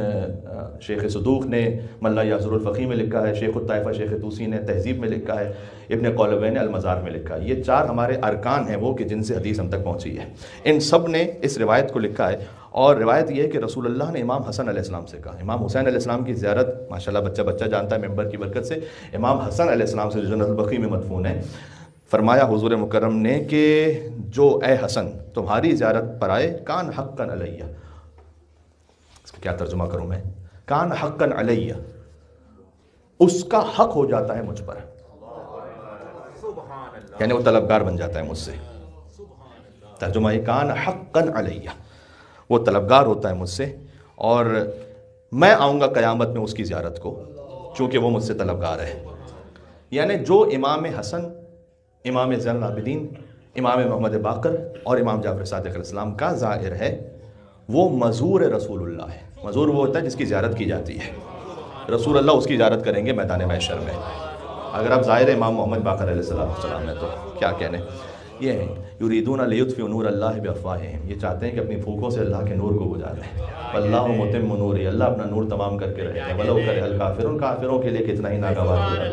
شیخ صدوق نے ملا یاسر الفقی میں لکھا ہے، شیخ الطائفہ شیخ طوسی نے تہذیب میں لکھا ہے، ابن قولوی نے المزار میں لکھا ہے۔ یہ چار ہمارے ارکان ہیں وہ کہ جن سے حدیث ہم تک پہنچی ہے، ان سب نے اس روایت کو لکھا ہے، اور روایت یہ ہے کہ رسول اللہ نے امام حسن علیہ السلام سے کہا، امام حسین علیہ السلام کی زیارت ماشاءاللہ بچہ بچہ جانتا ہے ممبر کی برکت سے، امام حسن علیہ السلام سے جو جنت البقیع میں مدفون ہے، فرمایا حضور مکرم نے کہ جو اے حسن تمہاری زیارت پر آئے، کان حقا علیہ، اس کا کیا ترجمہ کروں میں، کان حقا علیہ، اس کا حق ہو جاتا ہے مجھ پر، یعنی وہ طلبگار بن جاتا ہے مجھ سے، ترجمہ یہ کان حقا علیہ، وہ طلبگار ہوتا ہے مجھ سے، اور میں آؤں گا قیامت میں اس کی زیارت کو چونکہ وہ مجھ سے طلبگار ہے۔ یعنی جو امام حسن، امام زین العابدین، امام محمد باقر اور امام جعفر صادق علیہ السلام کا زائر ہے، وہ مزور رسول اللہ ہے۔ مزور وہ ہوتا ہے جس کی زیارت کی جاتی ہے، رسول اللہ اس کی زیارت کریں گے میدان محشر میں۔ اگر آپ زائر امام محمد باقر علیہ السلام ہیں تو کیا کہنے، یہ ہیں یریدون لیطفئوا نور اللہ بافواہہم، یہ چاہتے ہیں کہ اپنی پھونکوں سے اللہ کے نور کو بجھا دیں، واللہ متم نورہ، اللہ اپنا نور تمام کر کے رہے گا، ولو کرہ الکافرون، کافروں کے لیے کتنا ہی ناگوار ہے،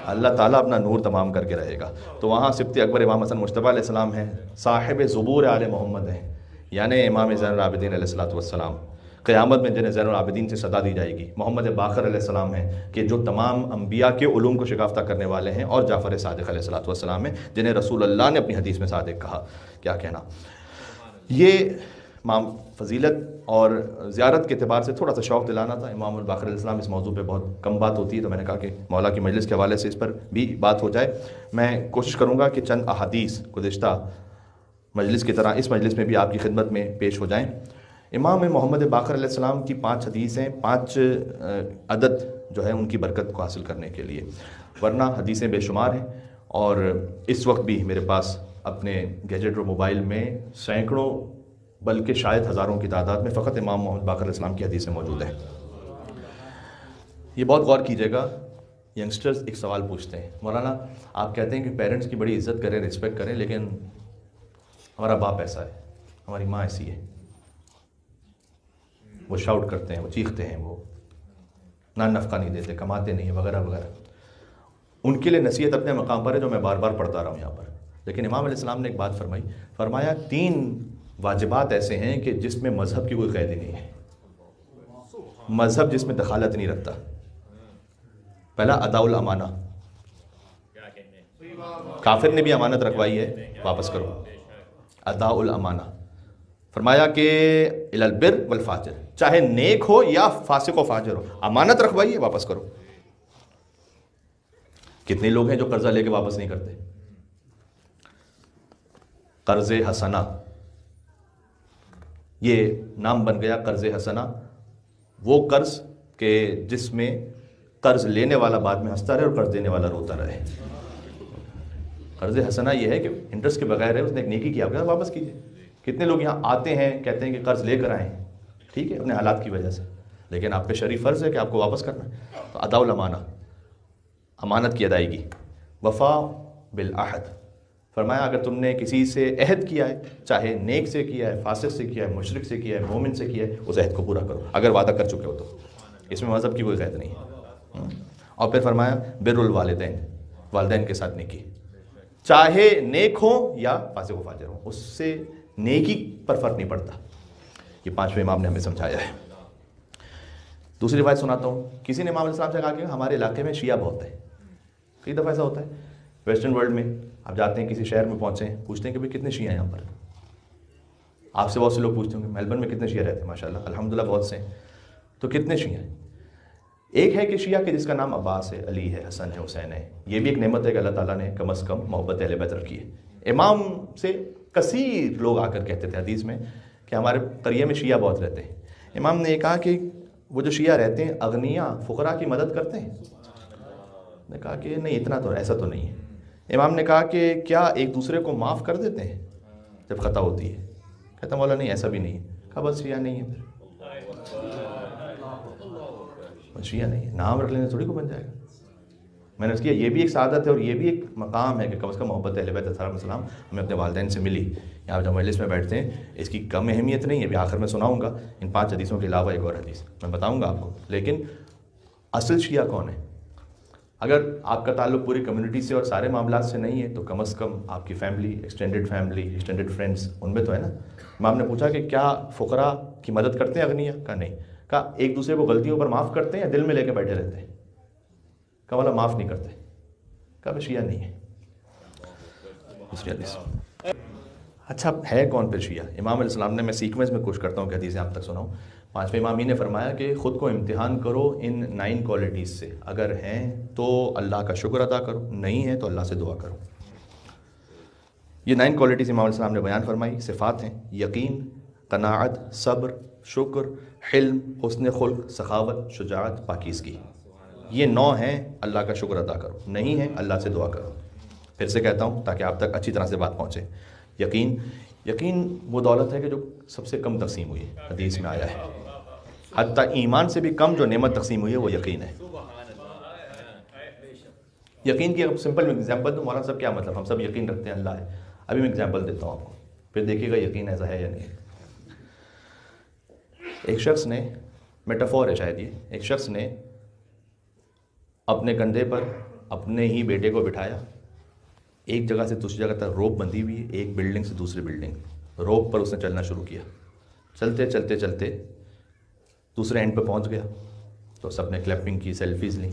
اللہ تعالیٰ اپنا نور تمام کر کے رہے گا۔ تو وہاں سبط اکبر امام حسن مجتبیٰ علیہ السلام ہیں، صاحب زبور آل محمد ہیں، یعنی امام زین العابدین علیہ السلام، قیامت میں جنہیں زین العابدین سے صدا دی جائے گی۔ محمد باقر علیہ السلام ہیں کہ جو تمام انبیاء کے علوم کو شکافتہ کرنے والے ہیں، اور جعفر صادق علیہ السلام ہیں جنہیں رسول اللہ نے اپنی حدیث میں صادق کہا۔ کیا کہنا، یہ فضیلت اور زیارت کے اعتبار سے تھوڑا سا شوق دلانا تھا۔ امام الباقر علیہ السلام اس موضوع پہ بہت کم بات ہوتی ہے، تو میں نے کہا کہ مولا کی مجلس کے حوالے سے اس پر بھی بات ہو جائے۔ میں کوشش کروں گا کہ چند احادیث گزشتہ مجلس کی طرح اس مجلس میں بھی آپ کی خدمت میں پیش ہو جائیں۔ امام محمد باقر علیہ السلام کی 5 حدیثیں، 5 عدد جو ہے ان کی برکت کو حاصل کرنے کے لیے، ورنہ حدیثیں بے شمار ہیں، اور اس وقت بھی میرے پاس اپنے گیجٹ اور موبائل میں سینکڑوں بلکہ شاید ہزاروں کی تعداد میں فقط امام محمد باقر علیہ السلام کی حدیثیں موجود ہیں۔ یہ بہت غور کیجیے گا، ینگسٹرز ایک سوال پوچھتے ہیں، مولانا آپ کہتے ہیں کہ پیرنٹس کی بڑی عزت کریں، رسپیکٹ کریں، لیکن ہمارا باپ ایسا ہے، ہماری ماں ایسی ہے، وہ شاؤٹ کرتے ہیں، وہ چیختے ہیں، وہ نفقہ نہیں دیتے، کماتے نہیں ہیں، وغیرہ وغیرہ۔ ان کے لیے نصیحت اپنے مقام پر ہے جو میں بار بار پڑھتا رہا ہوں یہاں پر، لیکن امام علیہ السلام نے ایک بات فرمایا 3 واجبات ایسے ہیں کہ جس میں مذہب کی کوئی قید ہی نہیں ہے، مذہب جس میں دخالت نہیں رکھتا۔ پہلا اداء الامانہ، کافر نے بھی امانت رکھوائی ہے، واپس کرو، اداء الامانہ۔ فرمایا کہ الی البر والفاجر، چاہے نیک ہو یا فاسق و فاجر ہو، امانت رکھوائیے، واپس کرو۔ کتنے لوگ ہیں جو قرضہ لے کے واپس نہیں کرتے؟ قرض حسنہ، یہ نام بن گیا قرض حسنہ، وہ قرض کہ جس میں قرض لینے والا بعد میں ہنستا رہے اور قرض دینے والا روتا رہے۔ قرض حسنہ یہ ہے کہ انٹرسٹ کے بغیر ہے، اس نے ایک نیکی کیا، واپس کیجیے۔ کتنے لوگ یہاں آتے ہیں کہتے ہیں کہ قرض لے کر آئیں، ٹھیک ہے، اپنے حالات کی وجہ سے، لیکن آپ پہ شرعی فرض ہے کہ آپ کو واپس کرنا ہے۔ تو اداء الامانہ، امانت کی ادائیگی۔ وفا بالعہد، فرمایا اگر تم نے کسی سے عہد کیا ہے، چاہے نیک سے کیا ہے، فاسق سے کیا ہے، مشرک سے کیا ہے، مومن سے کیا ہے، اس عہد کو پورا کرو اگر وعدہ کر چکے ہو تو۔ اس میں مذہب کی کوئی قید نہیں ہے۔ اور پھر فرمایا بر الوالدین، والدین کے ساتھ نیکی، چاہے نیک ہو یا فاسق و فاجر ہو، اس سے نیکی پر فرق نہیں پڑتا۔ یہ 5ویں امام نے ہمیں سمجھایا ہے۔ دوسری روایت سناتا ہوں، کسی نے امام علیہ السلام سے کہا کہ ہمارے علاقے میں شیعہ بہت ہے۔ کئی دفعہ ایسا ہوتا ہے ویسٹرن ورلڈ میں، آپ جاتے ہیں کسی شہر میں پہنچے ہیں، پوچھتے ہیں کہ بھئی کتنے شیعہ ہیں یہاں پر؟ آپ سے بہت سے لوگ پوچھتے ہوں گے میلبرن میں کتنے شیعہ رہتے ہیں؟ ماشاءاللہ الحمدللہ بہت سے ہیں۔ تو کتنے شیعہ ہیں؟ ایک ہے کہ شیعہ کہ جس کا نام عباس ہے، علی ہے، حسن ہے، حسین ہے۔ یہ بھی ایک نعمت ہے کہ اللہ تعالیٰ نے کم از کم محبت اہل بیت رکھی ہے۔ امام سے کثیر لوگ آ کر کہتے تھے حدیث میں کہ ہمارے قریے میں شیعہ بہت رہتے ہیں۔ امام نے یہ کہا کہ وہ جو شیعہ رہتے ہیں اغنیاء فقراء کی مدد کرتے ہیں؟ نے کہا کہ نہیں، اتنا تو ایسا تو نہیں ہے۔ امام نے کہا کہ کیا ایک دوسرے کو معاف کر دیتے ہیں جب خطا ہوتی ہے؟ کہتا مولا نہیں، ایسا بھی نہیں ہے۔ کہا بس شیعہ نہیں ہے، پھر شیعہ نہیں ہے، نام رکھ لینے تھوڑی کو بن جائے گا۔ میں نے اس کیا یہ بھی ایک سعادت ہے اور یہ بھی ایک مقام ہے کہ کم از کم محبت اہل بیت علیہ السلام ہمیں اپنے والدین سے ملی۔ یہاں جب مجلس میں بیٹھتے ہیں اس کی کم اہمیت نہیں ہے، ابھی آخر میں سناؤں گا ان 5 حدیثوں کے علاوہ ایک اور حدیث میں بتاؤں گا آپ کو، لیکن اصل شیعہ کون ہے؟ اگر آپ کا تعلق پوری کمیونٹی سے اور سارے معاملات سے نہیں ہے تو کم از کم آپ کی فیملی، ایکسٹینڈڈ فرینڈس، ان میں تو ہے نا۔ امام نے پوچھا کہ کیا فقراء کی مدد کرتے ہیں اغنیاء؟ کہا نہیں۔ کہا ایک دوسرے کو غلطیوں پر معاف کرتے ہیں یا دل میں لے کے بیٹھے رہتے ہیں؟ کہا والا معاف نہیں کرتے۔ کہا وہ شیعہ نہیں ہے۔ دوسری حدیث، اچھا ہے کون پھر شیعہ؟ امام علیہ السلام نے، میں سیکوینس میں کوشش کرتا ہوں کہ حدیثیں آپ تک سناؤں۔ 5ویں امام ہی نے فرمایا کہ خود کو امتحان کرو ان 9 کوالٹیز سے، اگر ہیں تو اللہ کا شکر ادا کرو، نہیں ہے تو اللہ سے دعا کرو۔ یہ 9 کوالٹیز امام علیہ السلام نے بیان فرمائی، صفات ہیں: یقین، قناعت، صبر، شکر، حلم، حسن خلق، سخاوت، شجاعت، پاکیزگی۔ یہ 9 ہیں، اللہ کا شکر ادا کرو، نہیں ہے اللہ سے دعا کرو۔ پھر سے کہتا ہوں تاکہ آپ تک اچھی طرح سے بات پہنچے۔ یقین وہ دولت ہے کہ جو سب سے کم تقسیم ہوئی ہے، حدیث میں آیا ہے، حتیٰ ایمان سے بھی کم جو نعمت تقسیم ہوئی ہے وہ یقین ہے۔ یقین کی سمپل ایگزامپل دوں، مولانا صاحب کیا مطلب؟ ہم سب یقین رکھتے ہیں اللہ ہے، ابھی میں ایگزامپل دیتا ہوں آپ کو، پھر دیکھیے گا یقین ایسا ہے یا نہیں۔ ایک شخص نے، میٹافور ہے شاید یہ، ایک شخص نے اپنے کندھے پر اپنے ہی بیٹے کو بٹھایا، ایک جگہ سے دوسری جگہ تک روپ بندھی ہوئی ہے، ایک بلڈنگ سے دوسری بلڈنگ، روپ پر اس نے چلنا شروع کیا، چلتے چلتے چلتے دوسرے اینڈ پہ پہنچ گیا تو سب نے کلیپنگ کی، سیلفیز لیں۔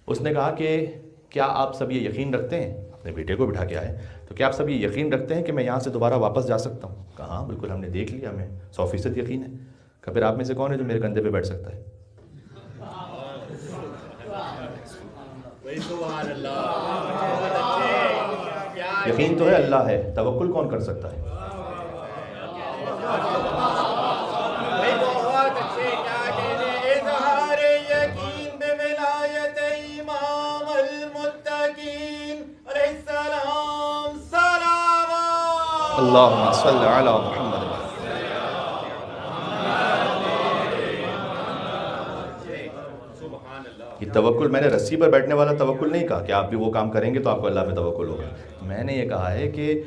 اس نے کہا کہ کیا آپ سب یہ یقین رکھتے ہیں، اپنے بیٹے کو بٹھا کے آئے، تو کیا آپ سب یہ یقین رکھتے ہیں کہ میں یہاں سے دوبارہ واپس جا سکتا ہوں؟ کہا ہاں بالکل، ہم نے دیکھ لیا، ہمیں 100% یقین ہے۔ کہ پھر آپ میں سے کون ہے جو میرے کندھے پہ بیٹھ سکتا ہے؟ یقین تو ہے اللہ ہے، توکل کون کر سکتا ہے؟ اللہم صلی علی محمد۔ یہ توکل میں نے رسی پر بیٹھنے والا توکل نہیں کہا کہ آپ بھی وہ کام کریں گے تو آپ کو اللہ پہ توکل ہوگا۔ میں نے یہ کہا ہے کہ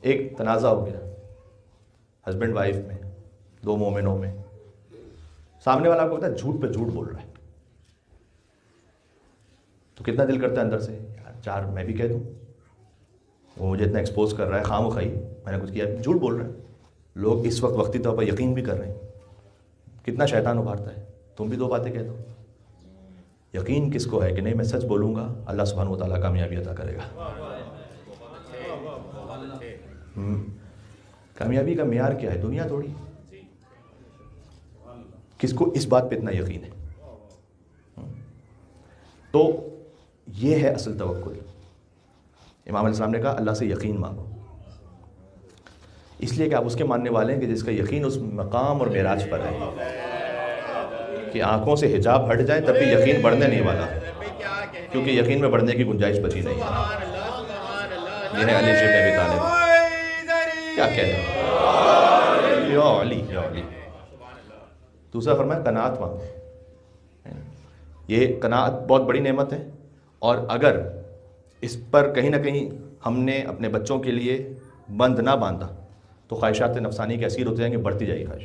ایک تنازع ہو گیا ہسبینڈ وائف میں، دو مومنوں میں، سامنے والا آپ کو پتا ہے جھوٹ پہ جھوٹ بول رہا ہے، تو کتنا دل کرتا ہے اندر سے یار چار میں بھی کہہ دوں، وہ مجھے اتنا ایکسپوز کر رہا ہے، خام و خواہی میں نے کچھ کیا، جھوٹ بول رہا ہے۔ لوگ اس وقت وقتی طور پر یقین بھی کر رہے ہیں، کتنا شیطان ابھارتا ہے، تم بھی دو باتیں کہہ دو۔ یقین کس کو ہے کہ نہیں میں سچ بولوں گا اللہ سبحانہ و تعالیٰ کامیابی عطا کرے گا۔ کامیابی کا معیار کیا ہے؟ دنیا تھوڑی۔ کس کو اس بات پہ اتنا یقین ہے؟ تو یہ ہے اصل توکل۔ امام علیہ السلام نے کہا اللہ سے یقین مانگو، اس لیے کہ آپ اس کے ماننے والے ہیں کہ جس کا یقین اس مقام اور معراج پر ہے کہ آنکھوں سے حجاب ہٹ جائے تب بھی یقین بڑھنے نہیں والا، کیونکہ یقین میں بڑھنے کی گنجائش بچی نہیں ہے۔ یہ ہے علی بن ابی طالب، کیا کہہ رہے ہیں یا علی یا علی۔ دوسرا فرمایا قناعت مانگو، یہ قناعت بہت بڑی نعمت ہے، اور اگر اس پر کہیں نہ کہیں ہم نے اپنے بچوں کے لیے بند نہ باندھا تو خواہشات نفسانی کے اسیر ہوتے جائیں گے، بڑھتی جائے گی خواہش۔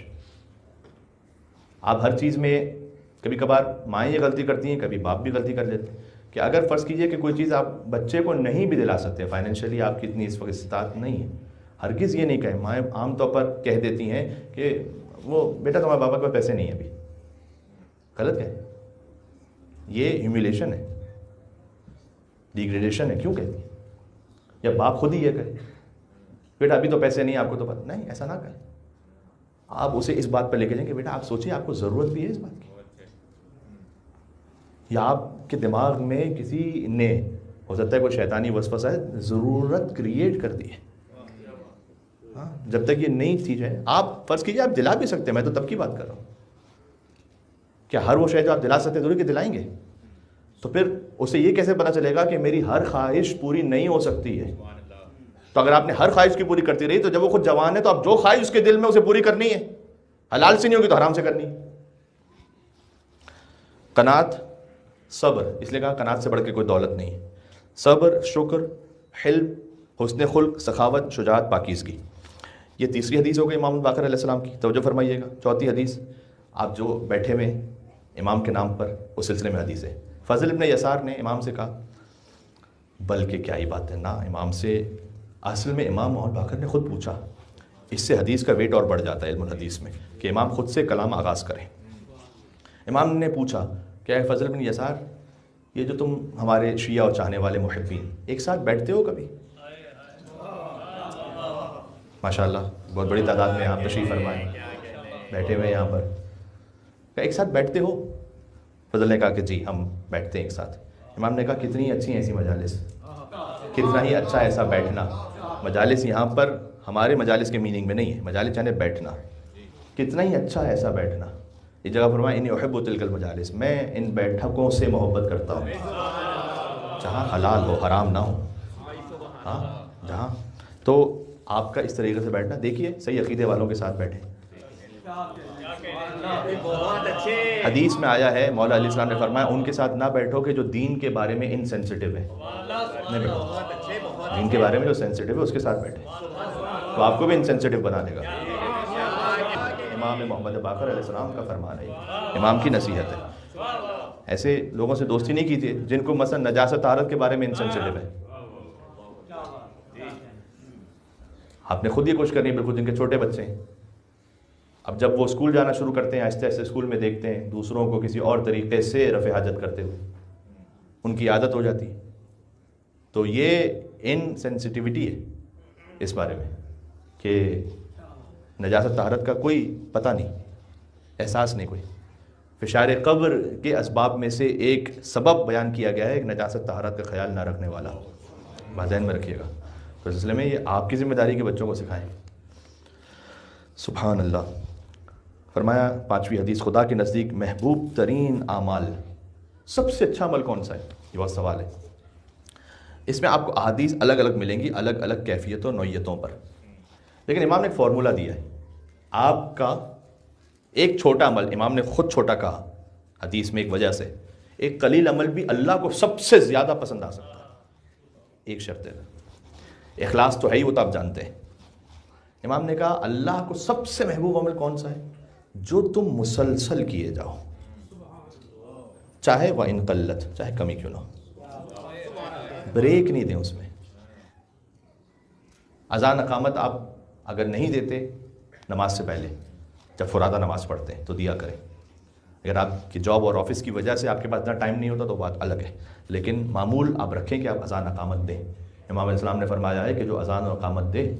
آپ ہر چیز میں کبھی کبھار مائیں یہ غلطی کرتی ہیں، کبھی باپ بھی غلطی کر لیتے ہیں کہ اگر فرض کیجئے کہ کوئی چیز آپ بچے کو نہیں بھی دلا سکتے، فائنینشلی آپ کی اتنی اس وقت استطاعت نہیں ہے، ہرگز یہ نہیں کہیں، مائیں عام طور پر کہہ دیتی ہیں کہ وہ بیٹا تمہارے بابا کے پاس پیسے نہیں ہیں ابھی۔ غلط ہے، یہ ہیومیلیشن ہے، ڈیگریڈیشن ہے۔ کیوں کہتی ہیں؟ یا باپ خود ہی یہ کہے بیٹا ابھی تو پیسے نہیں، آپ کو تو پتہ نہیں، ایسا نہ کریں۔ آپ اسے اس بات پہ لے کے جائیں کہ بیٹا آپ سوچیں آپ کو ضرورت بھی ہے اس بات کی، یا آپ کے دماغ میں کسی نے ہو سکتا ہے کوئی شیطانی وسوسہ ہے، ضرورت کریٹ کر دی ہے۔ ہاں، جب تک یہ نہیں تھی جائے، آپ فرض کیجئے آپ دلا بھی سکتے ہیں، میں تو تب کی بات کر رہا ہوں، کیا ہر وہ شے جو آپ دلا سکتے ہیں ضروری کہ دلائیں گے؟ تو پھر اسے یہ کیسے پتہ چلے گا کہ میری ہر خواہش پوری نہیں ہو سکتی ہے؟ تو اگر آپ نے ہر خواہش کی پوری کرتی رہی تو جب وہ خود جوان ہے تو آپ جو خواہش اس کے دل میں اسے پوری کرنی ہے، حلال سے نہیں ہوگی تو حرام سے کرنی ہے۔ قناعت، صبر، اس لیے کہا قناعت سے بڑھ کے کوئی دولت نہیں ہے۔ صبر، شکر، حلم، حسن خلق، سخاوت، شجاعت، پاکیزگی، یہ تیسری حدیث ہو گئی امام باقر علیہ السلام کی، توجہ فرمائیے گا۔ چوتھی حدیث آپ جو بیٹھے ہوئے امام کے نام پر اس سلسلے میں حدیث ہے۔ فضل ابن یسار نے امام سے کہا، بلکہ کیا ہی بات ہے نا، امام سے اصل میں امام محمد باقر نے خود پوچھا، اس سے حدیث کا ویٹ اور بڑھ جاتا ہے علم الحدیث میں کہ امام خود سے کلام آغاز کریں۔ امام نے پوچھا کہ اے فضل بن یسار، یہ جو تم ہمارے شیعہ اور چاہنے والے محبین ایک ساتھ بیٹھتے ہو کبھی؟ ماشاءاللہ بہت بڑی تعداد میں آپ تشریف فرمائیں، بیٹھے ہوئے یہاں پر، کہ ایک ساتھ بیٹھتے ہو؟ فضل نے کہا کہ جی ہم بیٹھتے ہیں ایک ساتھ۔ امام نے کہا کتنی اچھی ہیں ایسی مجالس، کتنا ہی اچھا ایسا بیٹھنا۔ مجالس یہاں پر ہمارے مجالس کے میننگ میں نہیں ہے، مجالس یعنی بیٹھنا، کتنا ہی اچھا ایسا بیٹھنا۔ یہ جگہ فرمایا انی احب تلک المجالس، میں ان بیٹھکوں سے محبت کرتا ہوں جہاں حلال ہو، حرام نہ ہو۔ ہاں جہاں، تو آپ کا اس طریقے سے بیٹھنا، دیکھیے صحیح عقیدے والوں کے ساتھ بیٹھیں۔ حدیث میں آیا ہے مولا علیہ السلام نے فرمایا ان کے ساتھ نہ بیٹھو کہ جو دین کے بارے میں انسینسٹیو ہے، نہیں بیٹھو، دین کے بارے میں جو سینسٹیو ہے اس کے ساتھ بیٹھے تو آپ کو بھی انسینسٹیو بنا دے گا۔ امام محمد باقر علیہ السلام کا فرمان ہے، امام کی نصیحت ہے۔ ایسے لوگوں سے دوستی نہیں کیجیے جن کو مثلا نجاست طہارت کے بارے میں انسینسٹیو ہے۔ آپ نے خود یہ کوشش کرنی ہے، بالکل جن کے چھوٹے بچے ہیں، اب جب وہ اسکول جانا شروع کرتے ہیں، آہستہ آہستہ اسکول میں دیکھتے ہیں دوسروں کو کسی اور طریقے سے رفع حاجت کرتے ہوئے، ان کی عادت ہو جاتی ہے۔ تو یہ انسینسٹیوٹی ہے اس بارے میں کہ نجاست طہارت کا کوئی پتہ نہیں، احساس نہیں کوئی۔ فشار قبر کے اسباب میں سے ایک سبب بیان کیا گیا ہے کہ نجاست طہارت کا خیال نہ رکھنے والا بات ذہن میں رکھیے گا. تو اس سلسلے میں یہ آپ کی ذمہ داری کے بچوں کو سکھائیں. سبحان اللہ. فرمایا 5ویں حدیث، خدا کے نزدیک محبوب ترین اعمال، سب سے اچھا عمل کون سا ہے؟ یہ بہت سوال ہے. اس میں آپ کو احادیث الگ الگ ملیں گی، الگ الگ کیفیتوں نوعیتوں پر، لیکن امام نے ایک فارمولہ دیا ہے. آپ کا ایک چھوٹا عمل، امام نے خود چھوٹا کہا حدیث میں ایک وجہ سے، ایک قلیل عمل بھی اللہ کو سب سے زیادہ پسند آ سکتا ہے. ایک شرط ہے، اخلاص تو ہے ہی، وہ تو آپ جانتے ہیں. امام نے کہا اللہ کو سب سے محبوب عمل کون سا ہے؟ جو تم مسلسل کیے جاؤ، چاہے وہ ان قلت، چاہے کمی کیوں نہ ہو، بریک نہیں دیں اس میں. اذان اقامت آپ اگر نہیں دیتے نماز سے پہلے، جب فرادہ نماز پڑھتے ہیں تو دیا کریں. اگر آپ کی جاب اور آفس کی وجہ سے آپ کے پاس اتنا ٹائم نہیں ہوتا تو بات الگ ہے، لیکن معمول آپ رکھیں کہ آپ اذان اقامت دیں. امام علیہ السلام نے فرمایا ہے کہ جو اذان و اقامت دے،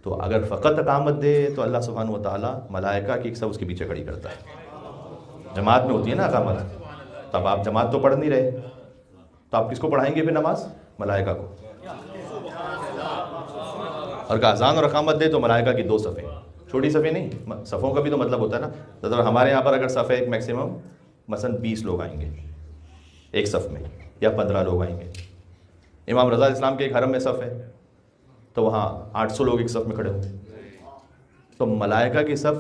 تو اگر فقط اقامت دے تو اللہ سبحانہ و تعالیٰ ملائکہ کی ایک سب اس کے پیچھے کھڑی کرتا ہے. جماعت میں ہوتی ہے نا اقامت، تب آپ جماعت تو پڑھ نہیں رہے، تو آپ کس کو پڑھائیں گے پھر نماز؟ ملائکہ کو. اور کہ اذان اور اقامت دے تو ملائکہ کی 2 صفیں، چھوٹی صفیں نہیں، صفوں کا بھی تو مطلب ہوتا ہے نا. مطلب ہمارے یہاں پر اگر صف ہے ایک میکسیمم مثلا 20 لوگ آئیں گے ایک صف میں، یا 15 لوگ آئیں گے. امام رضا اسلام کے ایک حرم میں صف ہے تو وہاں 800 لوگ ایک صف میں کھڑے ہوں، تو ملائکہ کی صف،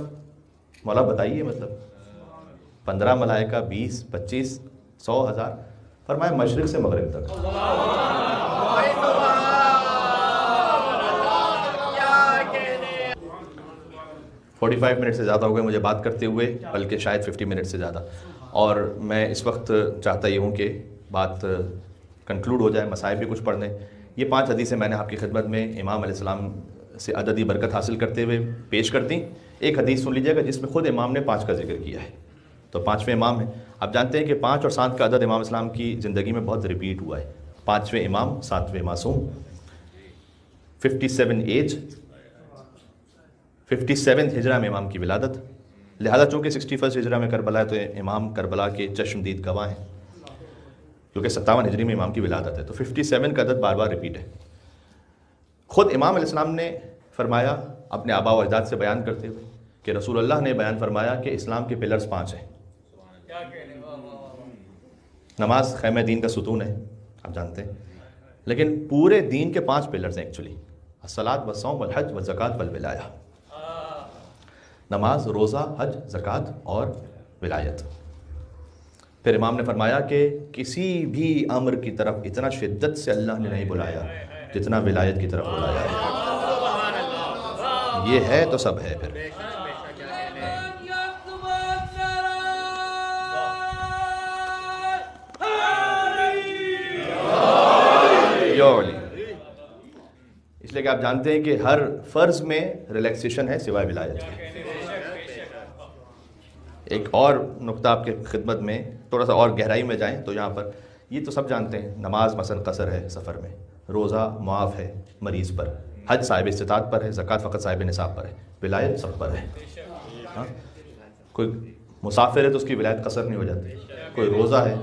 مولا بتائیے مطلب 15 ملائکہ، 20، 25، 100، 1000. فرمایا مشرق سے مغرب تک. 45 منٹ سے زیادہ ہو گئے مجھے بات کرتے ہوئے، بلکہ شاید 50 منٹ سے زیادہ. اور میں اس وقت چاہتا یہ ہوں کہ بات کنکلوڈ ہو جائے، مسائل بھی کچھ پڑھ لیں. یہ 5 حدیثیں میں نے آپ کی خدمت میں امام علیہ السلام سے عددی برکت حاصل کرتے ہوئے پیش کر دیں. ایک حدیث سن لیجیے گا جس میں خود امام نے 5 کا ذکر کیا ہے. تو 5ویں امام ہیں. آپ جانتے ہیں کہ 5 اور 7 کا عدد امام اسلام کی زندگی میں بہت ریپیٹ ہوا ہے. 5ویں امام، 7ویں معصوم، 57 ایج، 57 ہجرہ میں امام کی ولادت. لہذا چونکہ 61 ہجرہ میں کربلا ہے تو امام کربلا کے چشمدید گواہ ہیں، کیونکہ 57 ہجری میں امام کی ولادت ہے. تو 57 کا عدد بار بار ریپیٹ ہے. خود امام علیہ السلام نے فرمایا اپنے آباء و اجداد سے بیان کرتے ہوئے کہ رسول اللہ نے بیان فرمایا کہ اسلام کے پلرز 5 ہیں. نماز خیمہ دین کا ستون ہے، آپ جانتے ہیں، لیکن پورے دین کے 5 پلرز ہیں ایکچولی: الصلاۃ والصوم والحج والزکوٰۃ والولایہ. نماز، روزہ، حج، زکوٰۃ اور ولایت. پھر امام نے فرمایا کہ کسی بھی امر کی طرف اتنا شدت سے اللہ نے نہیں بلایا جتنا ولایت کی طرف بلایا ہے. یہ ہے تو سب ہے. پھر اس لیے کہ آپ جانتے ہیں کہ ہر فرض میں ریلیکسیشن ہے سوائے ولایت کے. ایک اور نقطہ آپ کے خدمت میں، تھوڑا سا اور گہرائی میں جائیں تو یہاں پر یہ تو سب جانتے ہیں، نماز مثلا قصر ہے سفر میں، روزہ معاف ہے مریض پر، حج صاحب استطاعت پر ہے، زکوٰۃ فقط صاحب نصاب پر ہے، ولایت سب پر ہے. ہاں، کوئی مسافر ہے تو اس کی ولایت قصر نہیں ہو جاتی، کوئی روزہ ہے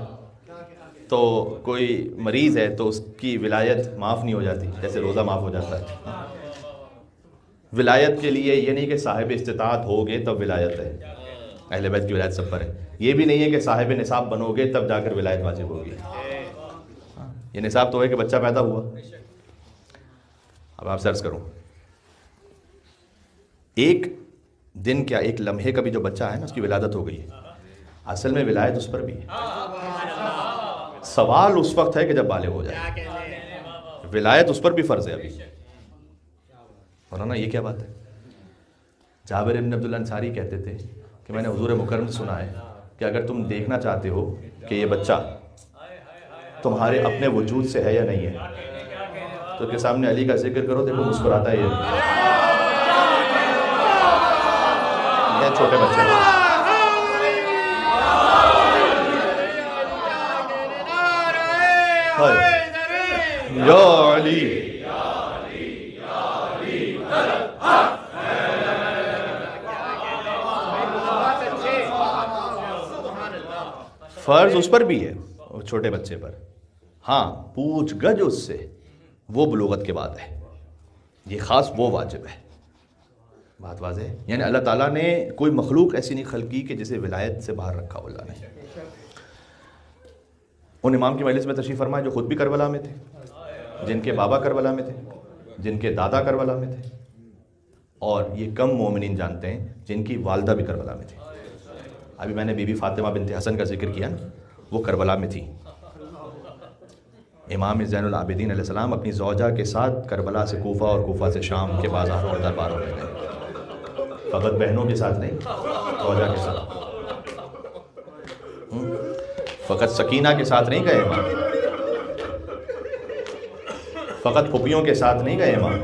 تو کوئی مریض ہے تو اس کی ولایت معاف نہیں ہو جاتی جیسے روزہ معاف ہو جاتا ہے. ولایت کے لیے یہ نہیں کہ صاحب استطاعت ہوگے تب ولایت ہے، اہل بیت کی ولایت سب پر ہے. یہ بھی نہیں ہے کہ صاحب نصاب بنو گے تب جا کر ولایت واجب ہوگی. یہ نصاب تو ہے کہ بچہ پیدا ہوا. اب آپ سے عرض کروں، ایک دن کیا ایک لمحے کا بھی جو بچہ ہے نا اس کی ولادت ہو گئی ہے، اصل میں ولایت اس پر بھی ہے. سوال اس وقت ہے کہ جب بالغ ہو جائے. ولایت اس پر بھی فرض ہے ابھی. مولانا یہ کیا بات ہے؟ جابر بن عبداللہ انصاری کہتے تھے کہ میں نے حضور مکرم سے سنا ہے کہ اگر تم دیکھنا چاہتے ہو کہ یہ بچہ تمہارے اپنے وجود سے ہے یا نہیں ہے تو اس کے سامنے علی کا ذکر کرو، دیکھو مسکراتا ہے یہ چھوٹے بچے. یا علی فرض اس پر بھی ہے چھوٹے بچے پر. ہاں پوچھ گجھ اس سے وہ بلوغت کے بعد ہے، یہ خاص وہ واجب ہے۔ بات واضح ہے؟ یعنی اللہ تعالیٰ نے کوئی مخلوق ایسی نہیں خلق کی کہ جسے ولایت سے باہر رکھا ہو اللہ نے۔ ان امام کی مجلس میں تشریف فرمائے جو خود بھی کربلا میں تھے، جن کے بابا کربلا میں تھے، جن کے دادا کربلا میں تھے، اور یہ کم مومنین جانتے ہیں جن کی والدہ بھی کربلا میں تھی۔ ابھی میں نے بی بی فاطمہ بنت حسن کا ذکر کیا، وہ کربلا میں تھی۔ امام زین العابدین علیہ السلام اپنی زوجہ کے ساتھ کربلا سے کوفہ اور کوفہ سے شام کے بازاروں اور درباروں میں گئے، فقط بہنوں کے ساتھ نہیں، زوجہ کے ساتھ، فقط سکینہ کے ساتھ نہیں گئے امام، فقط پھوپھیوں کے ساتھ نہیں گئے امام،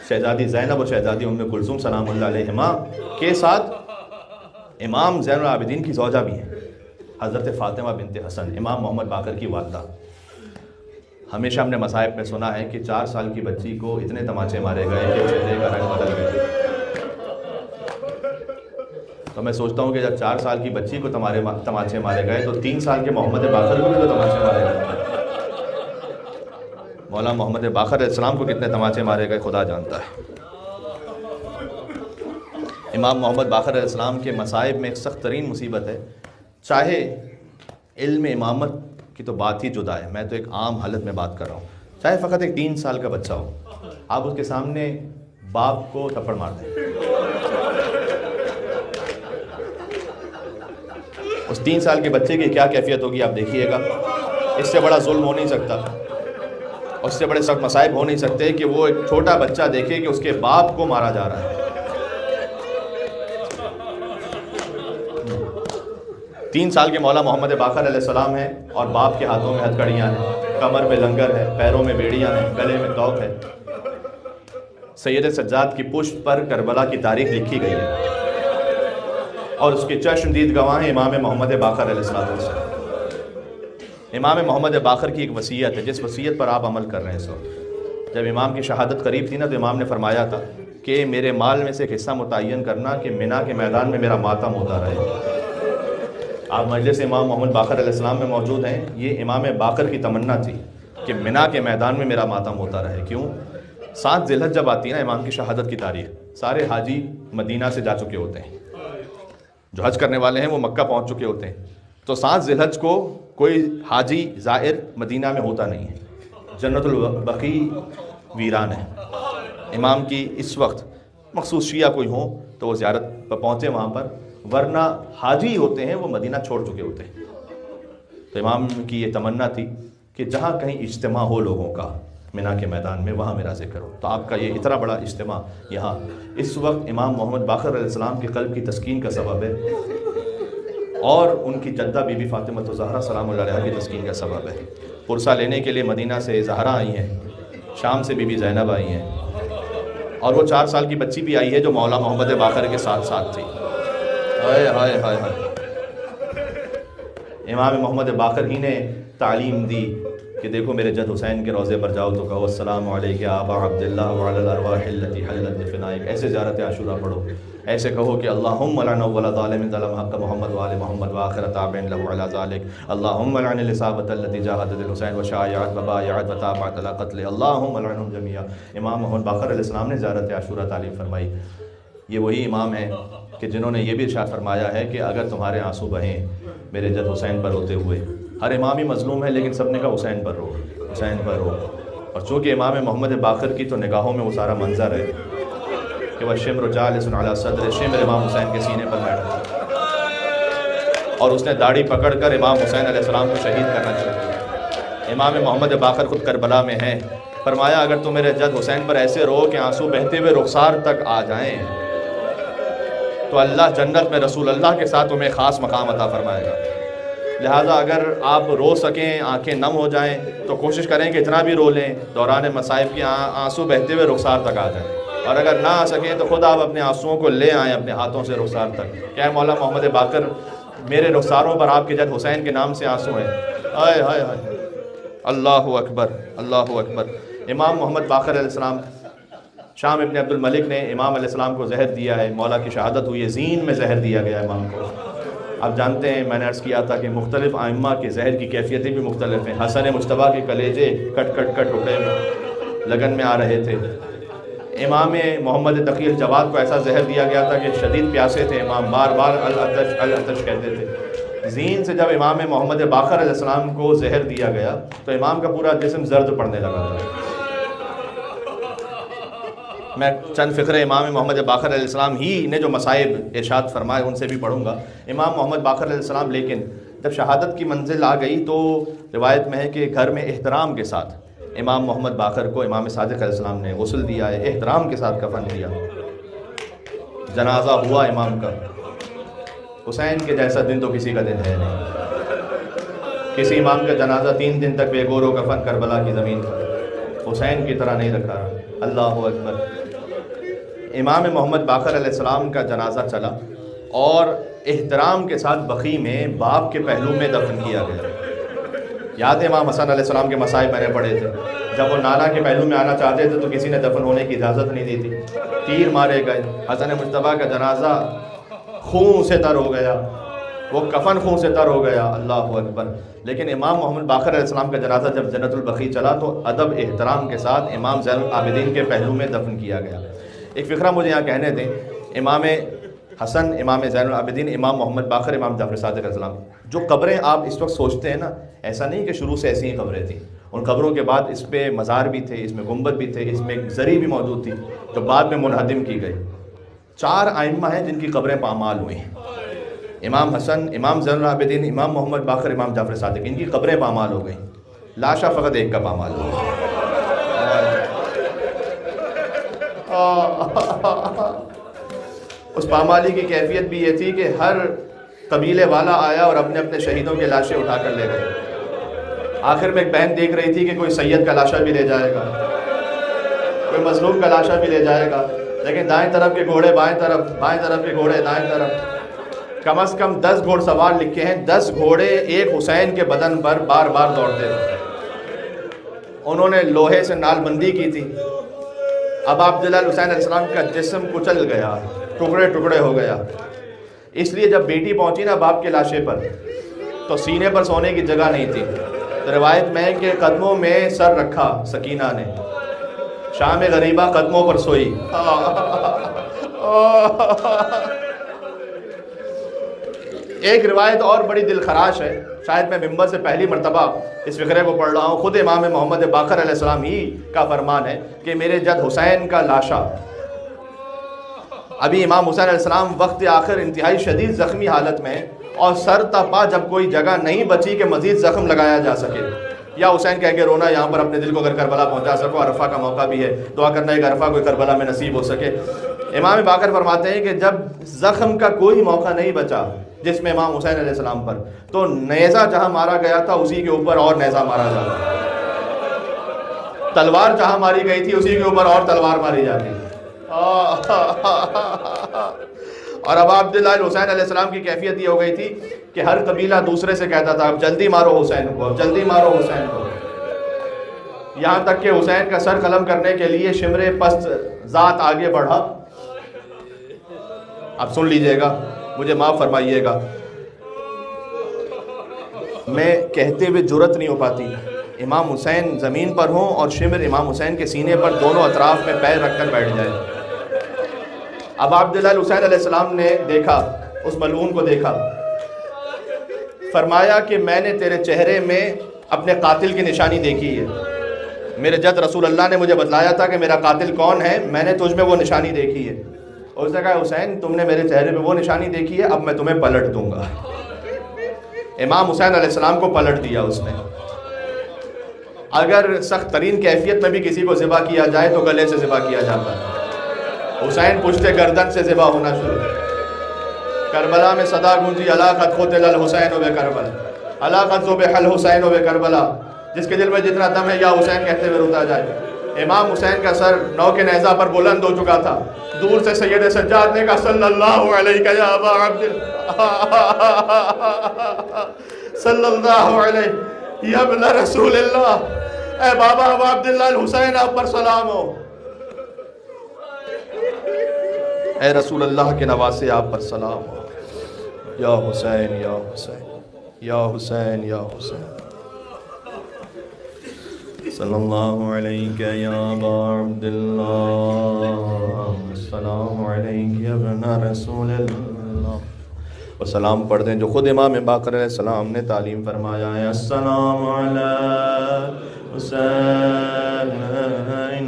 شہزادی زینب اور شہزادی ام کلثوم سلام اللہ علیہما کے ساتھ امام زین العابدین کی زوجہ بھی ہیں، حضرت فاطمہ بنت حسن، امام محمد باقر کی والدہ۔ ہمیشہ ہم نے مصائب میں سنا ہے کہ 4 سال کی بچی کو اتنے تماچے مارے گئے کہ چہرے کا رنگ بدل گیا۔ تو میں سوچتا ہوں کہ جب 4 سال کی بچی کو تماچے مارے گئے تو 3 سال کے محمد باقر کو بھی تو تماچے مارے گئے۔ مولا محمد باقر علیہ السلام کو کتنے تماچے مارے گئے خدا جانتا ہے۔ امام محمد باقر علیہ السلام کے مصائب میں ایک سخت ترین مصیبت ہے، چاہے علم امامت کی تو بات ہی جدا ہے، میں تو ایک عام حالت میں بات کر رہا ہوں، چاہے فقط ایک 3 سال کا بچہ ہو، آپ اس کے سامنے باپ کو تھپڑ مار دیں، اس 3 سال کے بچے کی کیا کیفیت ہوگی آپ دیکھیے گا۔ اس سے بڑا ظلم ہو نہیں سکتا، اس سے بڑے سخت مصائب ہو نہیں سکتے کہ وہ ایک چھوٹا بچہ دیکھے کہ اس کے باپ کو مارا جا رہا ہے۔ 3 سال کے مولا محمد باقر علیہ السلام ہیں اور باپ کے ہاتھوں میں ہتھکڑیاں ہیں، کمر پہ لنگر ہے، پیروں میں بیڑیاں ہیں، گلے میں توق ہے۔ سید سجاد کی پشت پر کربلا کی تاریخ لکھی گئی ہے اور اس کے چشمدید گواہ ہیں امام محمد باقر علیہ السلام۔ امام محمد باقر کی ایک وصیت ہے جس وصیت پر آپ عمل کر رہے ہیں اس وقت۔ جب امام کی شہادت قریب تھی نا تو امام نے فرمایا تھا کہ میرے مال میں سے ایک حصہ متعین کرنا کہ منی کے میدان میں میرا ماتم ہوتا رہے۔ آپ مجلس امام محمد باقر علیہ السلام میں موجود ہیں، یہ امام باقر کی تمنا تھی کہ منی کے میدان میں میرا ماتم ہوتا رہے۔ کیوں؟ 7 ذی الحج جب آتی ہے نا امام کی شہادت کی تاریخ، سارے حاجی مدینہ سے جا چکے ہوتے ہیں، جو حج کرنے والے ہیں وہ مکہ پہنچ چکے ہوتے ہیں، تو 7 ذی الحج کو کوئی حاجی زائر مدینہ میں ہوتا نہیں ہے، جنت البقیع ویران ہے۔ امام کی اس وقت مخصوص شیعہ کوئی ہوں تو وہ زیارت پر پہنچے وہاں پر، ورنہ حاجی ہوتے ہیں وہ مدینہ چھوڑ چکے ہوتے ہیں۔ تو امام کی یہ تمنا تھی کہ جہاں کہیں اجتماع ہو لوگوں کا منی کے میدان میں وہاں میرا ذکر ہو، تو آپ کا یہ اتنا بڑا اجتماع یہاں اس وقت امام محمد باقر علیہ السلام کے قلب کی تسکین کا سبب ہے، اور ان کی جدہ بی بی فاطمہ الزہرا سلام اللہ علیہا کی تسکین کا سبب ہے۔ پرسہ لینے کے لیے مدینہ سے زہرا آئی ہیں، شام سے بی بی زینب آئی ہیں، اور وہ 4 سال کی بچی بھی آئی ہے جو مولا محمد باقر کے ساتھ ساتھ تھی۔ ہائے ہائے ہائے ہائے، امام محمد باقر ہی نے تعلیم دی کہ دیکھو میرے جد حسین کے روضے پر جاؤ تو کہو السلام علیک ابا عبداللہ وعلی الارواح التي حلت بفنائک، ایسے زیارت عاشورہ پڑھو، ایسے کہو کہ اللہم لعن اول ظالم ظلم حق محمد وآل محمد وآخر تابع له على ذلك، اللہم لعن الإصابة التي جاهدت الحسین وشایعت وبایعت وتابعت على قتل، اللہم لعنهم جميعا۔ امام محمد باقر علیہ السلام نے زیارت عاشورہ تعلیم فرمائی۔ یہ وہی امام ہیں کہ جنہوں نے یہ بھی ارشاد فرمایا ہے کہ اگر تمہارے آنسو بہیں میرے جد حسین پر ہوتے ہوئے، ہر امام ہی مظلوم ہے لیکن سب نے کہا حسین پر رو، حسین پر رو، اور چونکہ امام محمد باقر کی تو نگاہوں میں وہ سارا منظر ہے کہ وہ شمر جالس علی صدر، شمر امام حسین کے سینے پر بیٹھا اور اس نے داڑھی پکڑ کر امام حسین علیہ السلام کو شہید کرنا چاہیے۔ امام محمد باقر خود کربلا میں ہیں، فرمایا اگر تم میرے جد حسین پر ایسے رو کہ آنسو بہتے ہوئے رخسار تک آ جائیں تو اللہ جنت میں رسول اللہ کے ساتھ تمہیں خاص مقام عطا فرمائے گا۔ لہٰذا اگر آپ رو سکیں، آنکھیں نم ہو جائیں تو کوشش کریں کہ اتنا بھی رو لیں دوران مصائب کی آنسو بہتے ہوئے رخسار تک آ جائیں، اور اگر نہ آ سکیں تو خود آپ اپنے آنسوؤں کو لے آئیں اپنے ہاتھوں سے رخسار تک۔ کیا مولا محمد باقر میرے رخساروں پر آپ کے جد حسین کے نام سے آنسو ہیں۔ ہائے ہائے ہائے، اللہ اکبر اللہ اکبر۔ امام محمد باقر علیہ السلام، شام ابن عبد الملک نے امام علیہ السلام کو زہر دیا ہے، مولا کی شہادت ہوئی ہے، زین میں زہر دیا گیا امام کو۔ آپ جانتے ہیں، میں نے عرض کیا تھا کہ مختلف ائمہ کے زہر کی کیفیتیں بھی مختلف ہیں۔ حسن مجتبیٰ کے کلیجے کٹ کٹ کٹ ٹکڑے لگن میں آ رہے تھے۔ امام محمد تقی الجواد کو ایسا زہر دیا گیا تھا کہ شدید پیاسے تھے، امام بار بار العطش العطش کہتے تھے۔ زین سے جب امام محمد باقر علیہ السلام کو زہر دیا گیا تو امام کا پورا جسم زرد پڑنے لگا تھا۔ میں چند فقرے امام محمد باقر علیہ السلام ہی نے جو مصائب ارشاد فرمائے ان سے بھی پڑھوں گا۔ امام محمد باقر علیہ السلام لیکن جب شہادت کی منزل آ گئی تو روایت میں ہے کہ گھر میں احترام کے ساتھ امام محمد باقر کو امام صادق علیہ السلام نے غسل دیا ہے، احترام کے ساتھ کفن دیا، جنازہ ہوا امام کا۔ حسین کے جیسا دن تو کسی کا دن ہے نہیں، کسی امام کا جنازہ 3 دن تک بے گور و کفن کربلا کی زمین پر حسین کی طرح نہیں رکھا۔ اللہ اکبر۔ امام محمد باقر علیہ السلام کا جنازہ چلا اور احترام کے ساتھ بقیع میں باپ کے پہلو میں دفن کیا گیا۔ یاد ہے امام حسن علیہ السلام کے مصائب میں نے پڑھے تھے، جب وہ نانا کے پہلو میں آنا چاہتے تھے تو کسی نے دفن ہونے کی اجازت نہیں دی تھی، تیر مارے گئے۔ حسن مجتبیٰ کا جنازہ خون سے تر ہو گیا، وہ کفن خون سے تر ہو گیا۔ اللہ اکبر۔ لیکن امام محمد باقر علیہ السلام کا جنازہ جب جنت البقیع چلا تو ادب احترام کے ساتھ امام زین العابدین کے پہلو میں دفن کیا گیا۔ ایک فقرہ مجھے یہاں کہنے دیں، امام حسن، امام زین العابدین، امام محمد باقر، امام جعفر صادق علیہ السلام، جو قبریں آپ اس وقت سوچتے ہیں نا، ایسا نہیں کہ شروع سے ایسی ہی قبریں تھیں۔ ان قبروں کے بعد اس پہ مزار بھی تھے، اس میں گنبد بھی تھے، اس میں ایک زری بھی موجود تھی جو بعد میں منہدم کی گئی۔ 4 ائمہ ہیں جن کی قبریں پامال ہوئی ہیں، امام حسن، امام زین العابدین، امام محمد باقر، امام جعفر صادق، ان کی قبریں پامال ہو گئیں، لاشا فقط ایک کا پامال ہو گئی۔ اس پامالی کی کیفیت بھی یہ تھی کہ ہر قبیلے والا آیا اور اپنے اپنے شہیدوں کے لاشیں اٹھا کر لے گئے۔ آخر میں ایک بہن دیکھ رہی تھی کہ کوئی سید کا لاشا بھی لے جائے گا، کوئی مظلوم کا لاشا بھی لے جائے گا، لیکن دائیں طرف کے گھوڑے بائیں طرف، بائیں طرف کے گھوڑے دائیں طرف، کم از کم 10 گھوڑ سوار لکھے ہیں، 10 گھوڑے ایک حسین کے بدن پر بار بار دوڑتے تھے۔ انہوں نے لوہے سے نال بندی کی تھی۔ اب عبداللہ حسین علیہ السلام کا جسم کچل گیا، ٹکڑے ٹکڑے ہو گیا۔ اس لیے جب بیٹی پہنچی نا باپ کے لاشے پر تو سینے پر سونے کی جگہ نہیں تھی، تو روایت میں کہ قدموں میں سر رکھا سکینہ نے، شام غریبہ قدموں پر سوئی۔ ایک روایت اور بڑی دل خراش ہے، شاید میں ممبر سے پہلی مرتبہ اس فقرے کو پڑھ رہا ہوں، خود امام محمد باقر علیہ السلام ہی کا فرمان ہے کہ میرے جد حسین کا لاشا، ابھی امام حسین علیہ السلام وقت آخر انتہائی شدید زخمی حالت میں، اور سر تا پا جب کوئی جگہ نہیں بچی کہ مزید زخم لگایا جا سکے، یا حسین کہہ کے رونا یہاں پر اپنے دل کو اگر کربلا پہنچا سکو، عرفہ کا موقع بھی ہے، دعا کرنا ہے کہ عرفہ کوئی کربلا میں نصیب ہو سکے۔ امام باقر فرماتے ہیں کہ جب زخم کا کوئی موقع نہیں بچا جس میں امام حسین علیہ السلام پر، تو نیزہ جہاں مارا گیا تھا اسی کے اوپر اور نیزہ مارا جاتا، تلوار جہاں ماری گئی تھی اسی کے اوپر اور تلوار ماری جاتی۔ اور اب عبداللہ حسین علیہ السلام کی کیفیت یہ ہو گئی تھی کہ ہر قبیلہ دوسرے سے کہتا تھا اب جلدی مارو حسین کو، اب جلدی مارو حسین کو، یہاں تک کہ حسین کا سر قلم کرنے کے لیے شمر پست ذات آگے بڑھا۔ اب سن لیجئے گا، مجھے معاف فرمائیے گا، میں کہتے ہوئے جرأت نہیں ہو پاتی، امام حسین زمین پر ہوں اور شمر امام حسین کے سینے پر دونوں اطراف میں پیر رکھ کر بیٹھ جائے۔ اب عبداللہ حسین علیہ السلام نے دیکھا، اس ملعون کو دیکھا، فرمایا کہ میں نے تیرے چہرے میں اپنے قاتل کی نشانی دیکھی ہے، میرے جد رسول اللہ نے مجھے بتلایا تھا کہ میرا قاتل کون ہے، میں نے تجھ میں وہ نشانی دیکھی ہے۔ اور اس نے کہا حسین تم نے میرے چہرے پہ وہ نشانی دیکھی ہے، اب میں تمہیں پلٹ دوں گا۔ امام حسین علیہ السلام کو پلٹ دیا اس نے۔ اگر سخت ترین کیفیت میں بھی کسی کو ذبح کیا جائے تو گلے سے ذبح کیا جاتا ہے، حسین پشت گردن سے ذبح ہونا شروع۔ کربلا میں صدا گونجی الا قد قتل الحسین بکربلا، الا قد ذبح الحسین بکربلا، جس کے دل میں جتنا دم ہے یا حسین کہتے ہوئے روتا جائے۔ امام حسین کا سر نو کے نیزہ پر بلند ہو چکا تھا، دور سے سید سجاد نے کہا صلی اللہ علیہ یا ابا عبداللہ، صلی اللہ علیہ یا ابن رسول اللہ، اے بابا ابا عبداللہ الحسین آپ پر سلام ہو، اے رسول اللہ کے نواسے آپ پر سلام ہو۔ یا حسین یا حسین یا حسین یا حسین صلی اللہ علیہ یا ابا عبداللہ السلام علیہ یا ابن رسول اللہ. اور سلام پڑھ دیں جو خود امام باقر علیہ السلام نے تعلیم فرمایا ہے. السلام علی حسین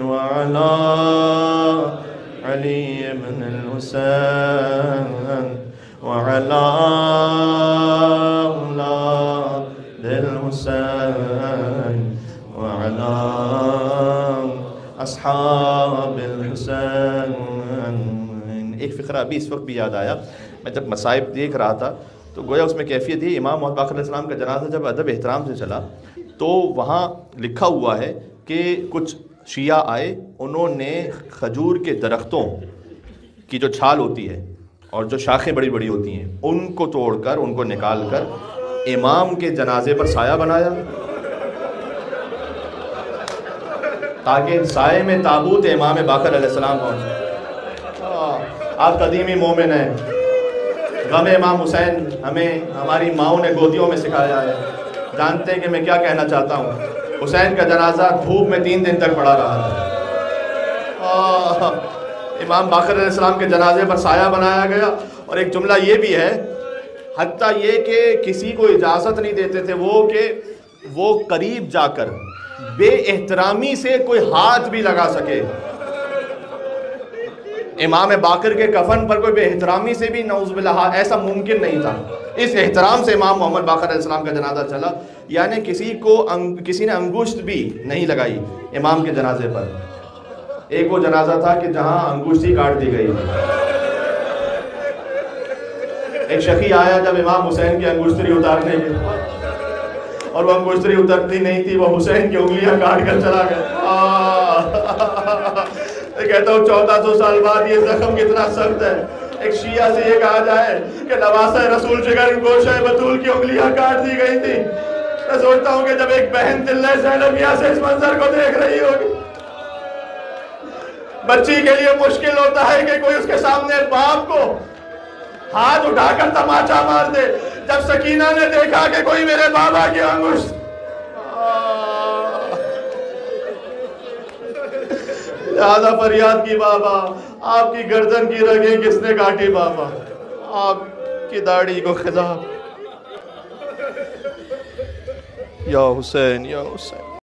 وعلی علی ابن الحسین وعلی اولاد الحسین وعلی اصحاب الحسین. ایک فقرہ ابھی اس وقت بھی یاد آیا. میں جب مصائب دیکھ رہا تھا تو گویا اس میں کیفیت تھی امام محمد باقر علیہ السلام کا جنازہ جب ادب احترام سے چلا تو وہاں لکھا ہوا ہے کہ کچھ شیعہ آئے, انہوں نے کھجور کے درختوں کی جو چھال ہوتی ہے اور جو شاخیں بڑی بڑی ہوتی ہیں ان کو توڑ کر ان کو نکال کر امام کے جنازے پر سایہ بنایا تاکہ سائے میں تابوت امام باقر علیہ السلام پہنچے. آپ قدیمی مومن ہیں. غم امام حسین ہمیں ہماری ماؤں نے گودیوں میں سکھایا ہے. جانتے ہیں کہ میں کیا کہنا چاہتا ہوں. حسین کا جنازہ دھوپ میں 3 دن تک پڑا رہا تھا. امام باقر علیہ السلام کے جنازے پر سایہ بنایا گیا. اور ایک جملہ یہ بھی ہے, حتیٰ یہ کہ کسی کو اجازت نہیں دیتے تھے وہ کہ وہ قریب جا کر بے احترامی سے کوئی ہاتھ بھی لگا سکے. امام باقر کے کفن پر کوئی بے احترامی سے بھی نعوذ باللہ ایسا ممکن نہیں تھا. اس احترام سے امام محمد باقر علیہ السلام کا جنازہ چلا. یعنی کسی نے انگشت بھی نہیں لگائی امام کے جنازے پر. ایک وہ جنازہ تھا کہ جہاں انگشتی کاٹ دی گئی. ایک شخی آیا جب امام حسین کی انگشتری اتارنے کے اور وہ انگشتری اترتی نہیں تھی, وہ حسین کی انگلیاں کاٹ کر چلا گیا. کہتا ہوں 1400 سال بعد یہ زخم کتنا سخت ہے. ایک شیعہ سے یہ کہا جائے کہ نواسہ رسول جگر گوشہ بطول کی انگلیاں کاٹ دی گئی تھی. میں سوچتا ہوں کہ جب ایک بہن دلہ زینبیہ سے اس منظر کو دیکھ رہی ہوگی, بچی کے لیے مشکل ہوتا ہے کہ کوئی اس کے سامنے باپ کو ہاتھ اٹھا کر تماچا مار دے. جب سکینہ نے دیکھا کہ کوئی میرے بابا کی انگشت, لہذا فریاد کی بابا آپ کی گردن کی رگیں کس نے کاٹی بابا, آپ کی داڑھی کو خضاب. یا حسین یا حسین.